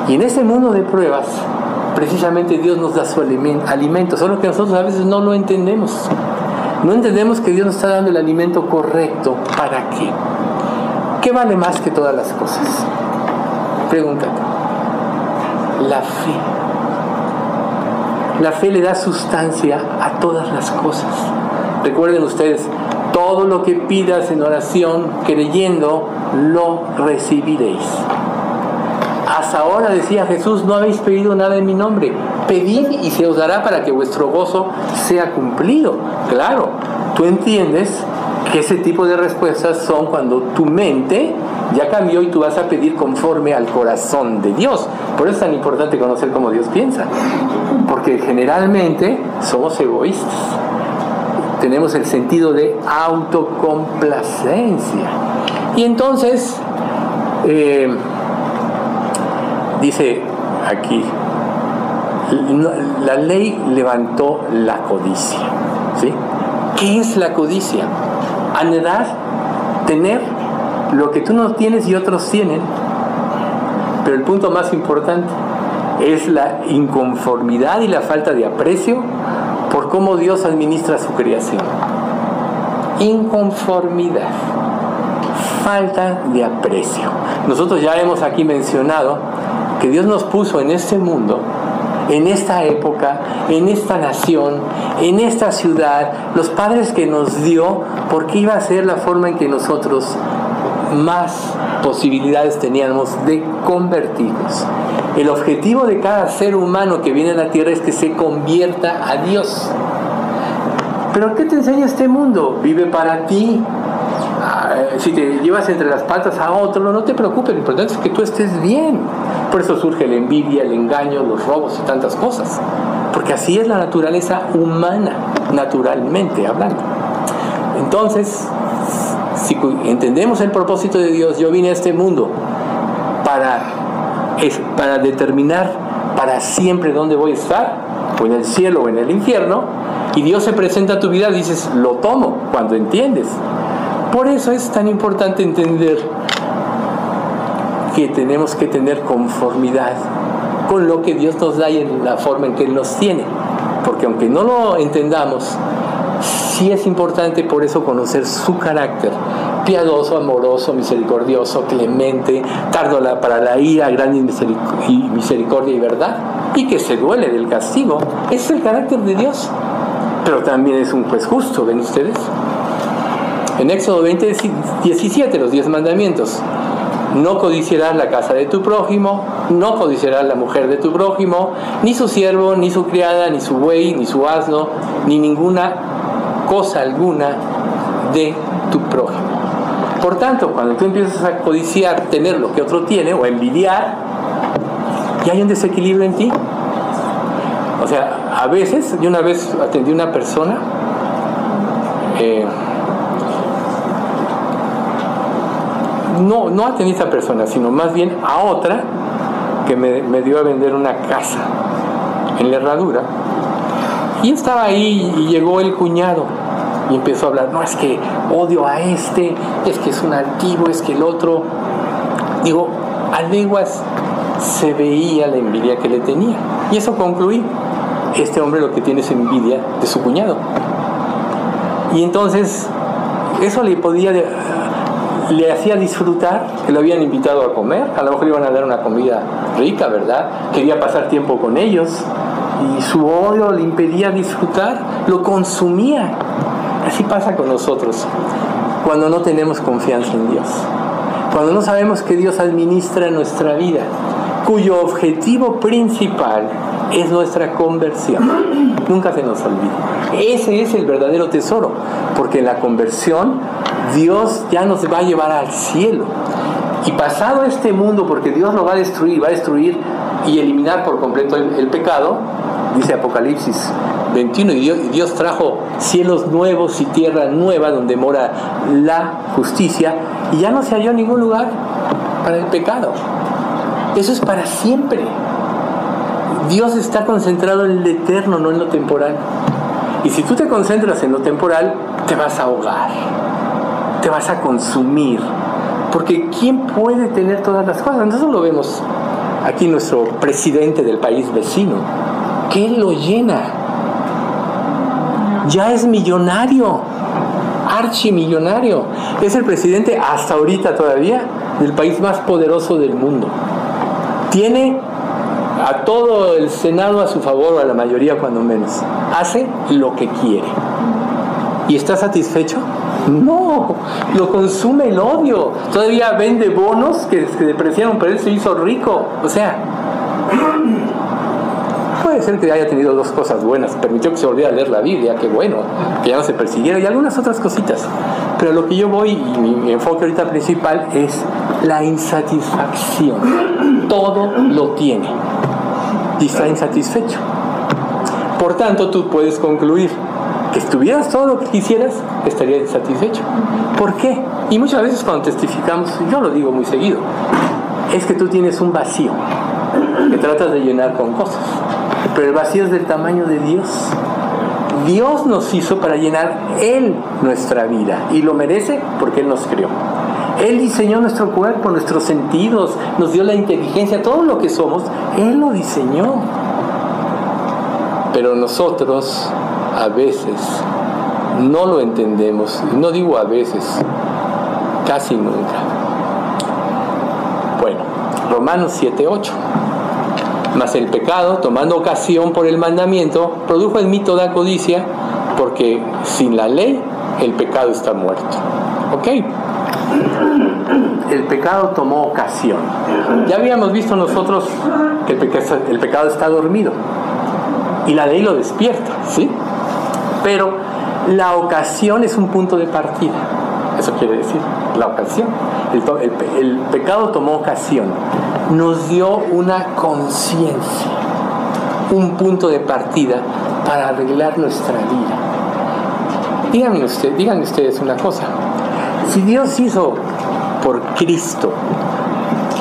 Y en ese mundo de pruebas, precisamente Dios nos da su alimento, solo que nosotros a veces no lo entendemos. No entendemos que Dios nos está dando el alimento correcto. ¿Para qué? ¿Qué vale más que todas las cosas? Pregúntate. La fe. La fe le da sustancia a todas las cosas. Recuerden ustedes, todo lo que pidas en oración, creyendo, lo recibiréis. Hasta ahora, decía Jesús, no habéis pedido nada en mi nombre. Pedid y se os dará para que vuestro gozo sea cumplido. Claro, tú entiendes que ese tipo de respuestas son cuando tu mente ya cambió y tú vas a pedir conforme al corazón de Dios. Por eso es tan importante conocer cómo Dios piensa. Porque generalmente somos egoístas. Tenemos el sentido de autocomplacencia. Y entonces, dice aquí, La ley levantó la codicia, ¿sí? ¿Qué es la codicia? Anhelar, tener lo que tú no tienes y otros tienen. Pero el punto más importante es la inconformidad y la falta de aprecio por cómo Dios administra su creación. Inconformidad, falta de aprecio. Nosotros ya hemos aquí mencionado que Dios nos puso en este mundo, en esta época, en esta nación, en esta ciudad, los padres que nos dio, porque iba a ser la forma en que nosotros más posibilidades teníamos de convertirnos. El objetivo de cada ser humano que viene a la tierra es que se convierta a Dios. ¿Pero qué te enseña este mundo? Vive para ti. Si te llevas entre las patas a otro, no te preocupes, lo importante es que tú estés bien. Por eso surge la envidia, el engaño, los robos y tantas cosas. Porque así es la naturaleza humana, naturalmente hablando. Entonces, si entendemos el propósito de Dios, yo vine a este mundo para determinar para siempre dónde voy a estar, o en el cielo o en el infierno, y Dios se presenta a tu vida, dices, lo tomo, cuando entiendes. Por eso es tan importante entender que tenemos que tener conformidad con lo que Dios nos da y en la forma en que Él nos tiene. Porque aunque no lo entendamos, sí es importante por eso conocer su carácter: piadoso, amoroso, misericordioso, clemente, tardo para la ira, grande misericordia y verdad, y que se duele del castigo. Ese es el carácter de Dios. Pero también es un juez justo, ¿ven ustedes? En Éxodo 20:17, los 10 mandamientos: no codiciarás la casa de tu prójimo, no codiciarás la mujer de tu prójimo, ni su siervo, ni su criada, ni su buey, ni su asno, ni ninguna cosa alguna de tu prójimo. Por tanto, cuando tú empiezas a codiciar tener lo que otro tiene, o a envidiar, ya hay un desequilibrio en ti. O sea, a veces, yo una vez atendí a una persona, no atendí a esta persona, sino más bien a otra que me dio a vender una casa en la Herradura. Y estaba ahí y llegó el cuñado y empezó a hablar: no, es que odio a este, es que es un altivo, es que el otro. Digo, a leguas se veía la envidia que le tenía. Y eso concluí: este hombre lo que tiene es envidia de su cuñado. Y entonces eso le hacía disfrutar, que lo habían invitado a comer, a lo mejor iban a dar una comida rica, ¿verdad? Quería pasar tiempo con ellos, y su odio le impedía disfrutar, lo consumía. Así pasa con nosotros cuando no tenemos confianza en Dios, cuando no sabemos que Dios administra nuestra vida, cuyo objetivo principal es nuestra conversión. Nunca se nos olvide. Ese es el verdadero tesoro, porque en la conversión Dios ya nos va a llevar al cielo. Y pasado este mundo, porque Dios lo va a destruir y eliminar por completo el pecado, dice Apocalipsis 21, y Dios trajo cielos nuevos y tierra nueva donde mora la justicia, y ya no se halló ningún lugar para el pecado. Eso es para siempre. Dios está concentrado en lo eterno, no en lo temporal. Y si tú te concentras en lo temporal, te vas a ahogar, te vas a consumir. Porque ¿quién puede tener todas las cosas? Nosotros lo vemos aquí, nuestro presidente del país vecino, que él lo llena. Ya es millonario, archimillonario. Es el presidente, hasta ahorita todavía, del país más poderoso del mundo. Tiene a todo el Senado a su favor, o a la mayoría cuando menos. Hace lo que quiere. ¿Y está satisfecho? No, lo consume el odio. Todavía vende bonos que depreciaron, pero él se hizo rico. O sea, puede ser que haya tenido dos cosas buenas: permitió que se volviera a leer la Biblia, qué bueno, que ya no se persiguiera, y algunas otras cositas. Pero lo que yo voy, y mi enfoque ahorita principal, es la insatisfacción. Todo lo tiene y está insatisfecho. Por tanto, tú puedes concluir que si tuvieras todo lo que quisieras, estarías insatisfecho. ¿Por qué? Y muchas veces cuando testificamos, yo lo digo muy seguido, es que tú tienes un vacío que tratas de llenar con cosas. pero el vacío es del tamaño de Dios. Dios nos hizo para llenar Él nuestra vida, y lo merece porque Él nos creó. Él diseñó nuestro cuerpo, nuestros sentidos, nos dio la inteligencia, todo lo que somos, Él lo diseñó. Pero nosotros a veces no lo entendemos, no digo a veces, casi nunca. Bueno, Romanos 7:8. Mas el pecado, tomando ocasión por el mandamiento, produjo en mí toda codicia, porque sin la ley el pecado está muerto. ¿Ok? El pecado tomó ocasión. Ya habíamos visto nosotros que el pecado está dormido y la ley lo despierta, ¿sí? Pero la ocasión es un punto de partida. Eso quiere decir, la ocasión. El pecado tomó ocasión. Nos dio una conciencia, un punto de partida para arreglar nuestra vida. Díganme ustedes una cosa. Si Dios hizo por Cristo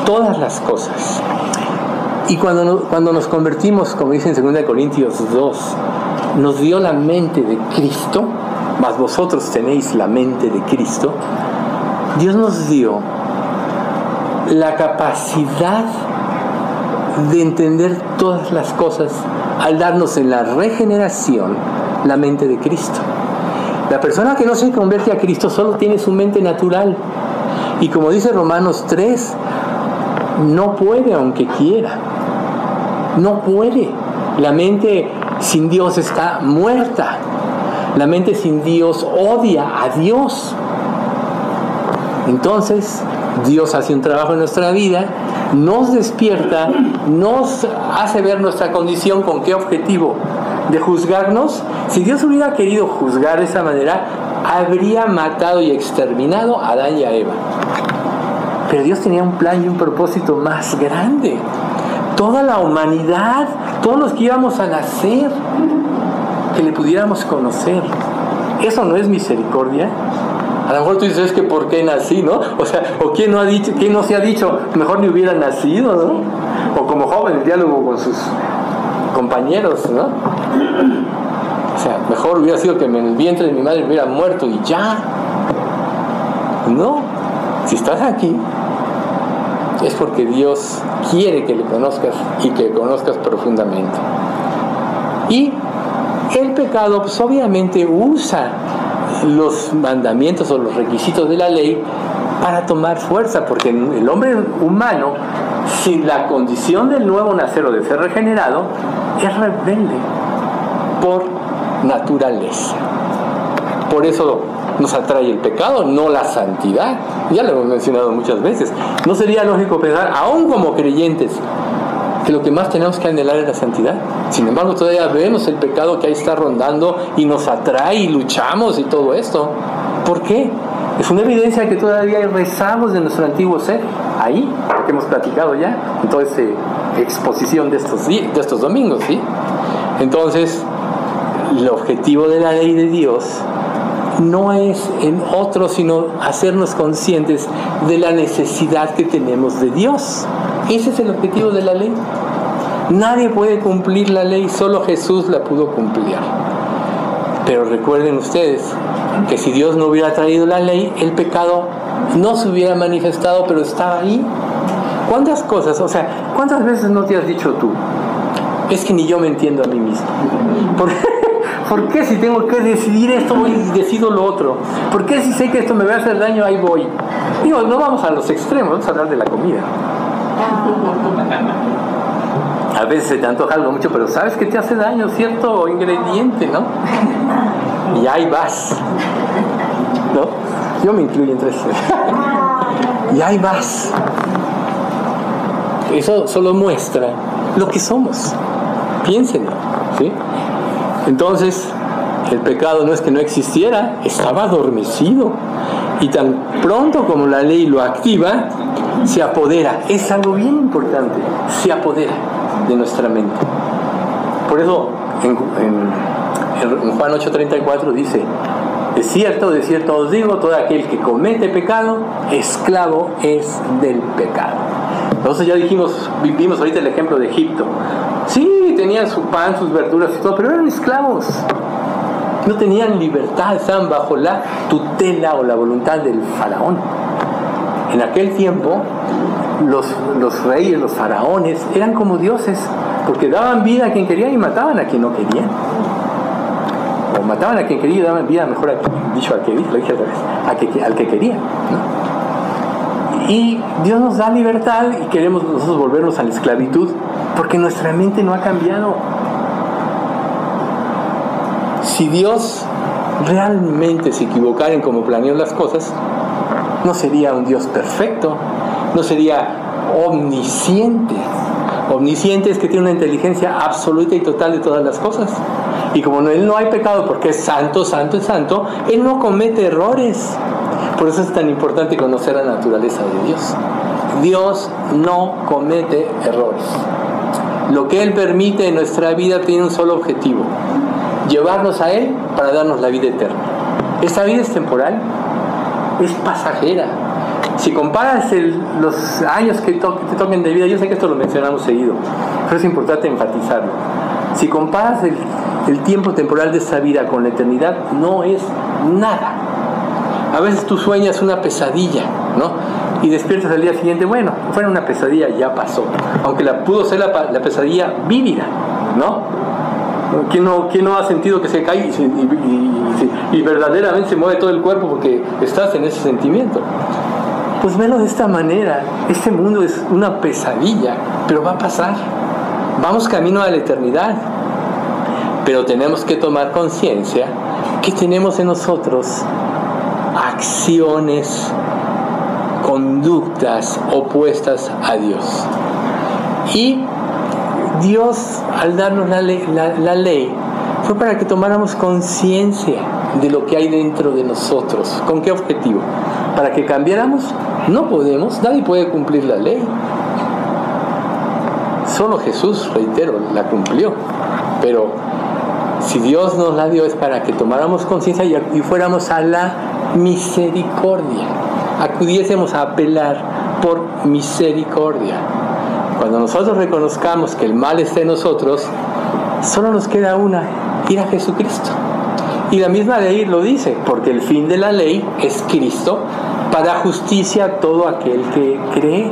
todas las cosas, y cuando nos convertimos, como dice en 2 Corintios 2, nos dio la mente de Cristo, mas vosotros tenéis la mente de Cristo, Dios nos dio la capacidad de entender todas las cosas al darnos en la regeneración la mente de Cristo. La persona que no se convierte a Cristo solo tiene su mente natural, y como dice Romanos 3, no puede aunque quiera, no puede. La mente sin Dios está muerta. La mente sin Dios odia a Dios. Entonces Dios hace un trabajo en nuestra vida, nos despierta, nos hace ver nuestra condición. ¿Con qué objetivo? De juzgarnos. Si Dios hubiera querido juzgar de esa manera, habría matado y exterminado a Adán y a Eva. Pero Dios tenía un plan y un propósito más grande. Toda la humanidad, todos los que íbamos a nacer, que le pudiéramos conocer. ¿Eso no es misericordia? A lo mejor tú dices, es que ¿por qué nací, no? O sea, o quién no se ha dicho, mejor ni hubiera nacido, ¿no? O como joven, el diálogo con sus compañeros, ¿no? O sea, mejor hubiera sido que en el vientre de mi madre hubiera muerto y ya. No, si estás aquí es porque Dios quiere que le conozcas y que le conozcas profundamente. Y el pecado, pues obviamente usa los mandamientos o los requisitos de la ley para tomar fuerza, porque el hombre humano, sin la condición del nuevo nacer o de ser regenerado, es rebelde por naturaleza. Por eso nos atrae el pecado, no la santidad. Ya lo hemos mencionado muchas veces. ¿No sería lógico pensar, aún como creyentes, que lo que más tenemos que anhelar es la santidad? Sin embargo, todavía vemos el pecado que ahí está rondando y nos atrae y luchamos y todo esto. ¿Por qué? Es una evidencia que todavía hay rezagos de nuestro antiguo ser. Ahí, que hemos platicado ya en toda esta exposición de estos domingos, ¿sí? Entonces, el objetivo de la ley de Dios no es en otro, sino hacernos conscientes de la necesidad que tenemos de Dios. Ese es el objetivo de la ley. Nadie puede cumplir la ley, solo Jesús la pudo cumplir. Pero recuerden ustedes que si Dios no hubiera traído la ley, el pecado no se hubiera manifestado, pero estaba ahí. ¿Cuántas cosas? O sea, ¿cuántas veces no te has dicho tú? Es que ni yo me entiendo a mí mismo. ¿Por qué si tengo que decidir esto voy y decido lo otro? ¿Por qué si sé que esto me va a hacer daño, ahí voy? Digo, no vamos a los extremos, vamos a hablar de la comida. A veces se te antoja algo mucho, pero sabes que te hace daño cierto ingrediente, ¿no? Y ahí vas, ¿no? Yo me incluyo entre eso. Y ahí vas. Eso solo muestra lo que somos. Piénsenlo, ¿sí? Entonces, el pecado no es que no existiera, estaba adormecido. Y tan pronto como la ley lo activa, se apodera. Es algo bien importante. Se apodera de nuestra mente. Por eso, en Juan 8:34 dice: de cierto os digo, todo aquel que comete pecado, esclavo es del pecado. Entonces ya vimos ahorita el ejemplo de Egipto. Sí, tenían su pan, sus verduras y todo, pero eran esclavos. No tenían libertad, estaban bajo la tutela o la voluntad del faraón. En aquel tiempo, los reyes, los faraones, eran como dioses, porque daban vida a quien querían y mataban a quien no querían. O mataban a quien quería y daban vida, mejor dicho, al que querían, ¿no? Y Dios nos da libertad y queremos nosotros volvernos a la esclavitud porque nuestra mente no ha cambiado. Si Dios realmente se equivocara en cómo planeó las cosas, no sería un Dios perfecto, no sería omnisciente. Omnisciente es que tiene una inteligencia absoluta y total de todas las cosas. Y como Él no hay pecado porque es santo, santo, es santo, Él no comete errores. Por eso es tan importante conocer la naturaleza de Dios. Dios no comete errores. Lo que Él permite en nuestra vida tiene un solo objetivo: llevarnos a Él para darnos la vida eterna. Esta vida es temporal, es pasajera. Si comparas los años que te toquen de vida, yo sé que esto lo mencionamos seguido, pero es importante enfatizarlo. Si comparas el tiempo temporal de esta vida con la eternidad, no es nada. A veces tú sueñas una pesadilla, ¿no? Y despiertas al día siguiente, bueno, fue una pesadilla, ya pasó. Aunque pudo ser la pesadilla vívida, ¿no? ¿Quién no ha sentido que se cae y verdaderamente se mueve todo el cuerpo porque estás en ese sentimiento? Pues velo de esta manera. Este mundo es una pesadilla, pero va a pasar. Vamos camino a la eternidad. Pero tenemos que tomar conciencia que tenemos en nosotros acciones, conductas opuestas a Dios. Y Dios, al darnos la ley, fue para que tomáramos conciencia de lo que hay dentro de nosotros. ¿Con qué objetivo? Para que cambiáramos. No podemos, nadie puede cumplir la ley. Solo Jesús, reitero, la cumplió. Pero si Dios nos la dio es para que tomáramos conciencia y fuéramos a la misericordia. Acudiésemos a apelar por misericordia. Cuando nosotros reconozcamos que el mal está en nosotros, solo nos queda ir a Jesucristo. Y la misma ley lo dice, porque el fin de la ley es Cristo, para justicia a todo aquel que cree.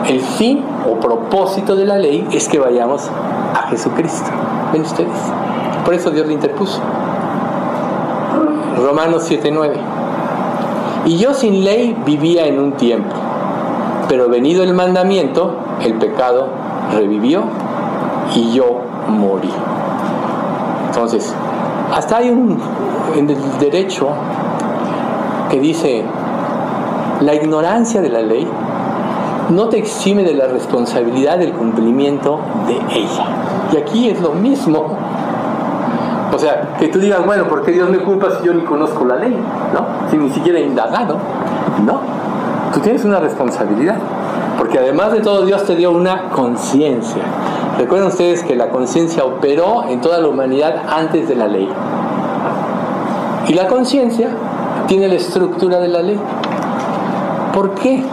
El fin o propósito de la ley es que vayamos a Jesucristo. ¿Ven ustedes? Por eso Dios le interpuso. Romanos 7:9. Y yo sin ley vivía en un tiempo, pero venido el mandamiento, el pecado revivió y yo morí. Entonces, hasta hay en el derecho que dice: la ignorancia de la ley no te exime de la responsabilidad del cumplimiento de ella. Y aquí es lo mismo. O sea, que tú digas, bueno, ¿por qué Dios me culpa si yo ni conozco la ley? ¿No? Si ni siquiera he indagado. No. Tú tienes una responsabilidad. Porque además de todo, Dios te dio una conciencia. Recuerden ustedes que la conciencia operó en toda la humanidad antes de la ley. Y la conciencia tiene la estructura de la ley. ¿Por qué?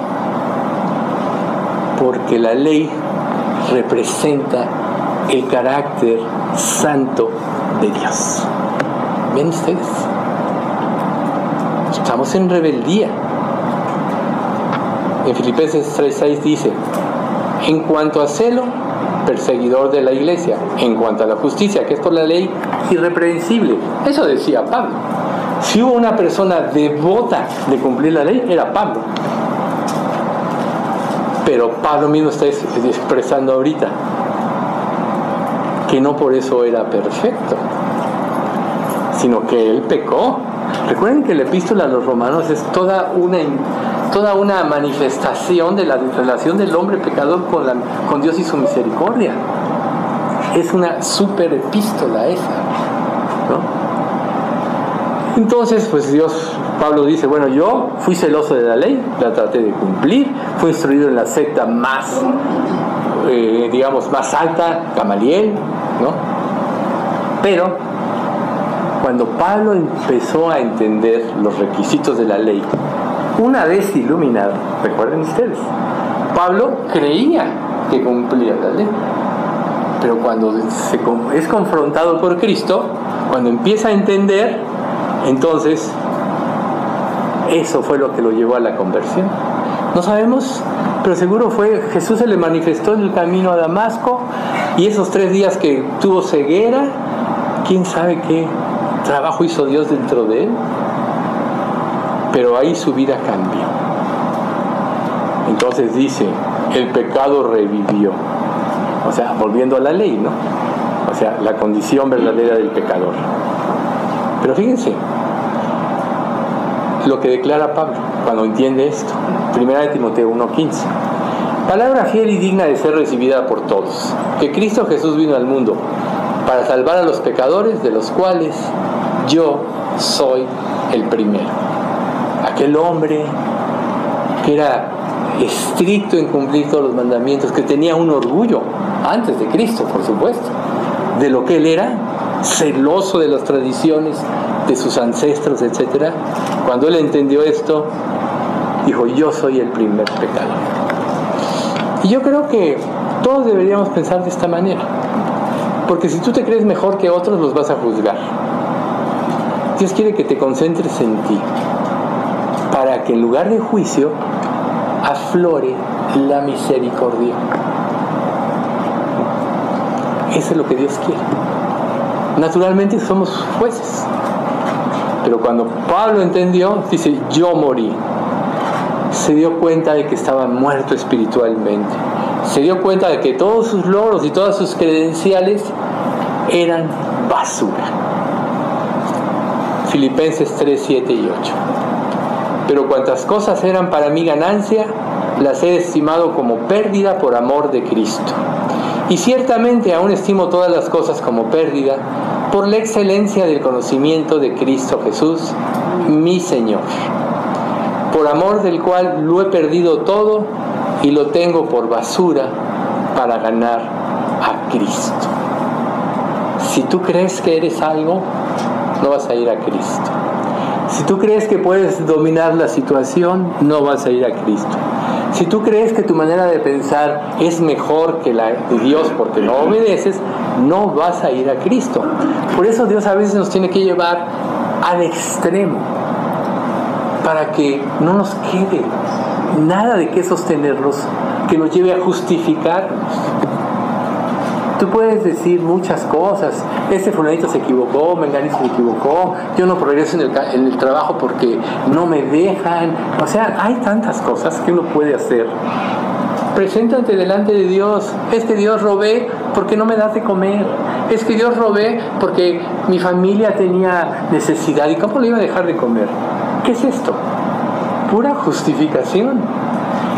Porque la ley representa el carácter santo de Dios. ¿Ven ustedes? Estamos en rebeldía. En Filipenses 3:6 dice: en cuanto a celo, perseguidor de la iglesia; en cuanto a la justicia, que es por la ley, irreprensible. Eso decía Pablo. Si hubo una persona devota de cumplir la ley, era Pablo. Pero Pablo mismo está expresando ahorita que no por eso era perfecto, sino que él pecó. Recuerden que la epístola a los romanos es toda una manifestación de la relación del hombre pecador con Dios y su misericordia. Es una super epístola esa, ¿no? Entonces, pues Pablo dice, bueno, yo fui celoso de la ley, la traté de cumplir, fui instruido en la secta más alta, Gamaliel, ¿no? Pero cuando Pablo empezó a entender los requisitos de la ley, una vez iluminado, recuerden ustedes, Pablo creía que cumplía la ley. Pero cuando es confrontado por Cristo, cuando empieza a entender, entonces eso fue lo que lo llevó a la conversión. No sabemos, pero seguro fue Jesús. Se le manifestó en el camino a Damasco, y esos 3 días que tuvo ceguera, quién sabe qué trabajo hizo Dios dentro de él, pero ahí su vida cambió. Entonces dice, el pecado revivió, o sea, volviendo a la ley, ¿no? O sea, la condición verdadera del pecador. Pero fíjense lo que declara Pablo cuando entiende esto. 1 Timoteo 1:15. Palabra fiel y digna de ser recibida por todos, que Cristo Jesús vino al mundo para salvar a los pecadores, de los cuales yo soy el primero. Aquel hombre que era estricto en cumplir todos los mandamientos, que tenía un orgullo, antes de Cristo, por supuesto, de lo que él era, celoso de las tradiciones de sus ancestros, etc. Cuando él entendió esto, dijo, yo soy el primer pecador. Y yo creo que todos deberíamos pensar de esta manera, porque si tú te crees mejor que otros, los vas a juzgar. Dios quiere que te concentres en ti, para que en lugar de juicio aflore la misericordia. Eso es lo que Dios quiere. Naturalmente somos jueces, pero cuando Pablo entendió, dice, yo morí. Se dio cuenta de que estaba muerto espiritualmente. Se dio cuenta de que todos sus logros y todas sus credenciales eran basura. Filipenses 3, 7 y 8. Pero cuantas cosas eran para mí ganancia, las he estimado como pérdida por amor de Cristo. Y ciertamente aún estimo todas las cosas como pérdida por la excelencia del conocimiento de Cristo Jesús, mi Señor, por amor del cual lo he perdido todo y lo tengo por basura para ganar a Cristo. Si tú crees que eres algo, no vas a ir a Cristo. Si tú crees que puedes dominar la situación, no vas a ir a Cristo. Si tú crees que tu manera de pensar es mejor que la de Dios porque no obedeces, no vas a ir a Cristo. Por eso Dios a veces nos tiene que llevar al extremo, para que no nos quede nada de qué sostenernos, que nos lleve a justificarnos. Tú puedes decir muchas cosas. Este fulanito se equivocó, menganito se equivocó, yo no progreso en el trabajo porque no me dejan. O sea, hay tantas cosas que uno puede hacer. Preséntate delante de Dios. Es que Dios robé porque no me das de comer. Es que Dios robé porque mi familia tenía necesidad. ¿Y cómo le iba a dejar de comer? ¿Qué es esto? Pura justificación.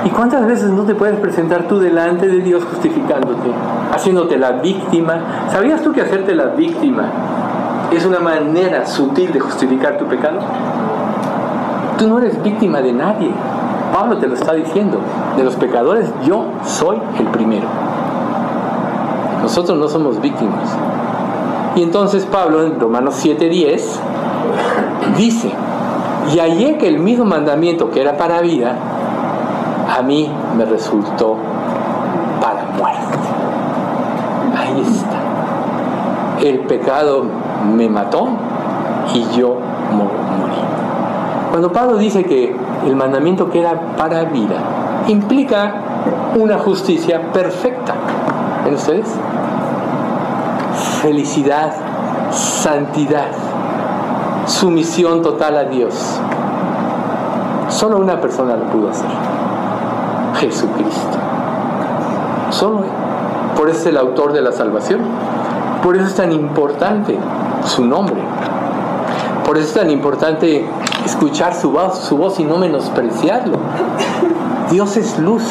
¿Y cuántas veces no te puedes presentar tú delante de Dios justificándote, haciéndote la víctima? ¿Sabías tú que hacerte la víctima es una manera sutil de justificar tu pecado? Tú no eres víctima de nadie. Pablo te lo está diciendo. De los pecadores, yo soy el primero. Nosotros no somos víctimas. Y entonces Pablo en Romanos 7:10 dice, y hallé que el mismo mandamiento que era para vida, a mí me resultó para muerte. Ahí está. El pecado me mató y yo morí. Cuando Pablo dice que el mandamiento que era para vida, implica una justicia perfecta. ¿Ven ustedes? Felicidad, santidad, sumisión total a Dios. Solo una persona lo pudo hacer. Jesucristo. Solo Él. Por eso es el autor de la salvación. Por eso es tan importante su nombre. Por eso es tan importante escuchar su voz y no menospreciarlo. Dios es luz,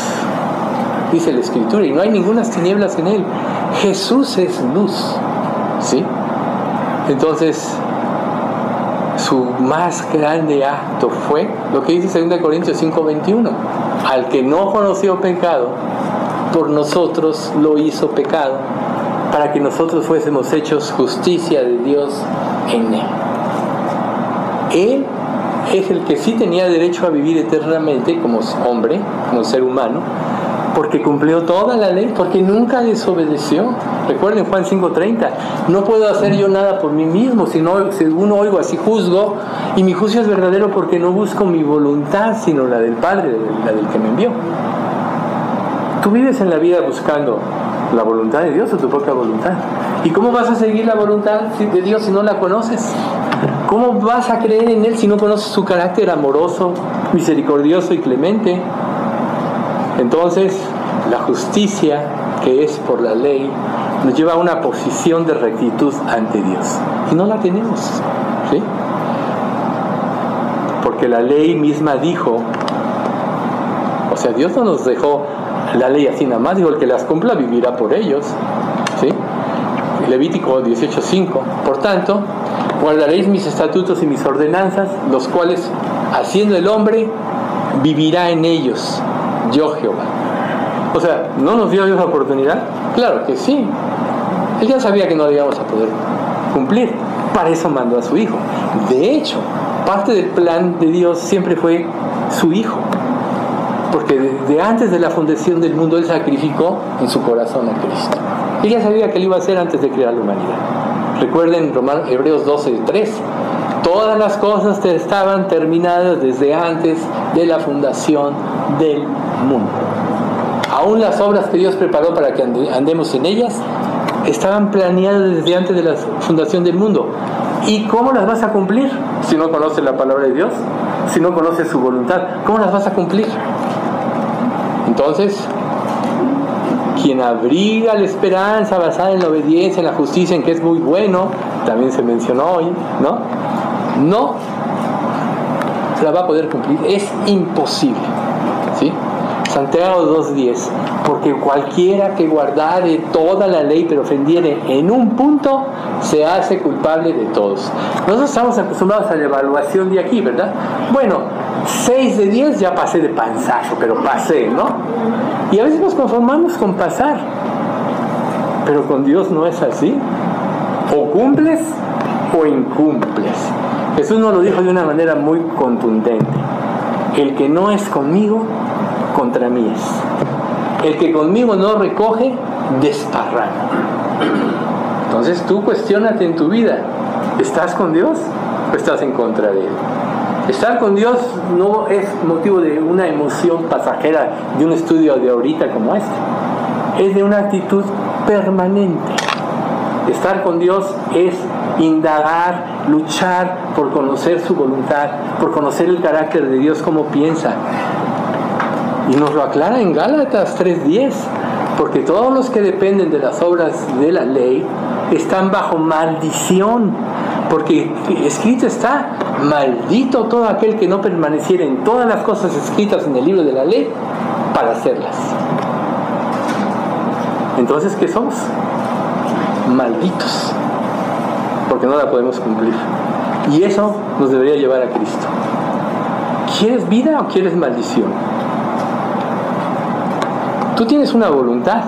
dice la Escritura, y no hay ninguna tinieblas en Él. Jesús es luz. ¿Sí? Entonces, su más grande acto fue lo que dice 2 Corintios 5:21. Al que no conoció pecado, por nosotros lo hizo pecado, para que nosotros fuésemos hechos justicia de Dios en Él. Él es el que sí tenía derecho a vivir eternamente como hombre, como ser humano, porque cumplió toda la ley, porque nunca desobedeció. Recuerden Juan 5:30, no puedo hacer yo nada por mí mismo, sino según oigo así juzgo, y mi juicio es verdadero porque no busco mi voluntad, sino la del Padre, la del que me envió. Tú vives en la vida buscando la voluntad de Dios o tu propia voluntad. ¿Y cómo vas a seguir la voluntad de Dios si no la conoces? ¿Cómo vas a creer en Él si no conoces su carácter amoroso, misericordioso y clemente? Entonces, la justicia que es por la ley nos lleva a una posición de rectitud ante Dios. Y no la tenemos, ¿sí? Porque la ley misma dijo, o sea, Dios no nos dejó la ley así nada más, dijo, el que las cumpla vivirá por ellos, ¿sí? Levítico 18:5. Por tanto, guardaréis mis estatutos y mis ordenanzas, los cuales, haciendo el hombre, vivirá en ellos, yo Jehová. O sea, ¿no nos dio Dios la oportunidad? Claro que sí. Él ya sabía que no lo íbamos a poder cumplir. Para eso mandó a su Hijo. De hecho, parte del plan de Dios siempre fue su Hijo. Porque desde antes de la fundación del mundo, Él sacrificó en su corazón a Cristo. Él ya sabía que Él iba a hacer antes de crear la humanidad. Recuerden Hebreos 12:3. Todas las cosas estaban terminadas desde antes de la fundación del mundo. Aún las obras que Dios preparó para que andemos en ellas estaban planeadas desde antes de la fundación del mundo. ¿Y cómo las vas a cumplir? Si no conoces la palabra de Dios, si no conoces su voluntad, ¿cómo las vas a cumplir? Entonces, quien abriga la esperanza basada en la obediencia, en la justicia, en que es muy bueno, también se mencionó hoy, no la va a poder cumplir, es imposible, ¿sí? Santiago 2:10, porque cualquiera que guardare toda la ley pero ofendiere en un punto, se hace culpable de todos. Nosotros estamos acostumbrados a la evaluación de aquí, ¿verdad? Bueno, 6 de 10 ya pasé de panzazo, pero pasé, ¿no? Y a veces nos conformamos con pasar, pero con Dios no es así. O cumples o incumples. Jesús nos lo dijo de una manera muy contundente: el que no es conmigo, contra mí es. El que conmigo no recoge, desparrama. Entonces tú cuestiónate en tu vida: ¿estás con Dios o estás en contra de Él? Estar con Dios no es motivo de una emoción pasajera, de un estudio de ahorita como este. Es de una actitud permanente. Estar con Dios es indagar, luchar por conocer su voluntad, por conocer el carácter de Dios, cómo piensa. Y nos lo aclara en Gálatas 3:10, porque todos los que dependen de las obras de la ley están bajo maldición, porque escrito está: maldito todo aquel que no permaneciera en todas las cosas escritas en el libro de la ley para hacerlas. Entonces, ¿qué somos? Malditos, porque no la podemos cumplir. Y eso nos debería llevar a Cristo. ¿Quieres vida o quieres maldición? Tú tienes una voluntad,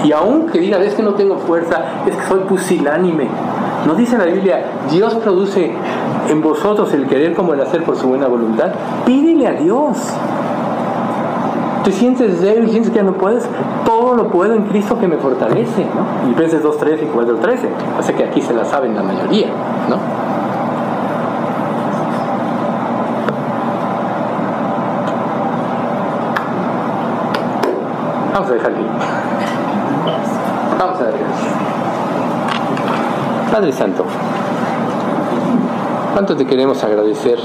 y aún que digas: es que no tengo fuerza, es que soy pusilánime. ¿No dice la Biblia: Dios produce en vosotros el querer como el hacer por su buena voluntad? Pídele a Dios. Te sientes débil, sientes que ya no puedes, todo lo puedo en Cristo que me fortalece, ¿no? Filipenses 2:13 y 4:13. Así que aquí se la saben la mayoría, ¿no? Vamos a dejar aquí. Vamos a ver. Padre Santo, ¿cuánto te queremos agradecer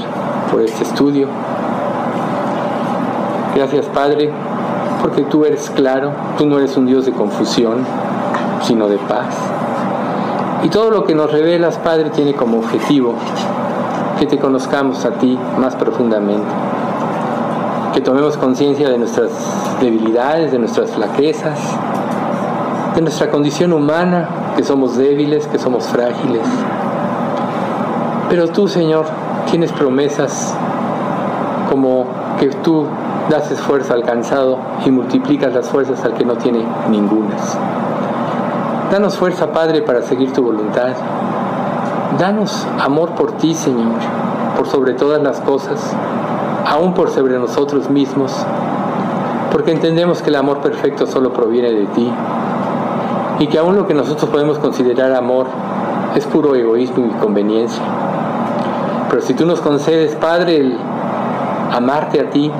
por este estudio? Gracias, Padre, porque tú eres claro, tú no eres un Dios de confusión, sino de paz. Y todo lo que nos revelas, Padre, tiene como objetivo que te conozcamos a ti más profundamente, que tomemos conciencia de nuestras debilidades, de nuestras flaquezas, de nuestra condición humana, que somos débiles, que somos frágiles. Pero tú, Señor, tienes promesas como que tú das esfuerzo al cansado y multiplicas las fuerzas al que no tiene ningunas. Danos fuerza, Padre, para seguir tu voluntad. Danos amor por ti, Señor, por sobre todas las cosas, aún por sobre nosotros mismos, porque entendemos que el amor perfecto solo proviene de ti, y que aún lo que nosotros podemos considerar amor es puro egoísmo y conveniencia. Pero si tú nos concedes, Padre, el amarte a ti,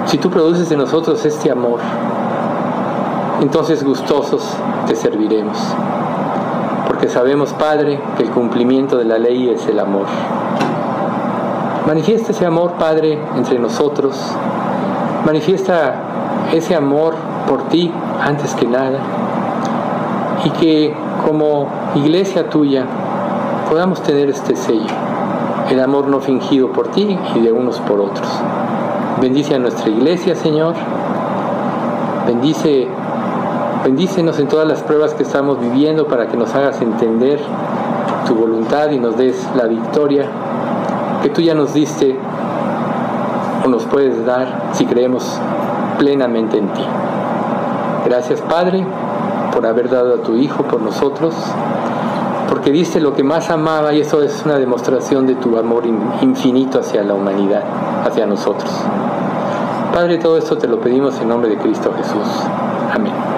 si tú produces en nosotros este amor, entonces gustosos te serviremos, porque sabemos, Padre, que el cumplimiento de la ley es el amor. Manifiesta ese amor, Padre, entre nosotros. Manifiesta ese amor por ti antes que nada, y que como iglesia tuya podamos tener este sello, el amor no fingido por ti y de unos por otros. Bendice a nuestra iglesia, Señor. Bendícenos en todas las pruebas que estamos viviendo, para que nos hagas entender tu voluntad y nos des la victoria que tú ya nos diste o nos puedes dar si creemos plenamente en ti. Gracias, Padre, por haber dado a tu Hijo por nosotros, porque diste lo que más amaba, y eso es una demostración de tu amor infinito hacia la humanidad, hacia nosotros. Padre, todo esto te lo pedimos en nombre de Cristo Jesús. Amén.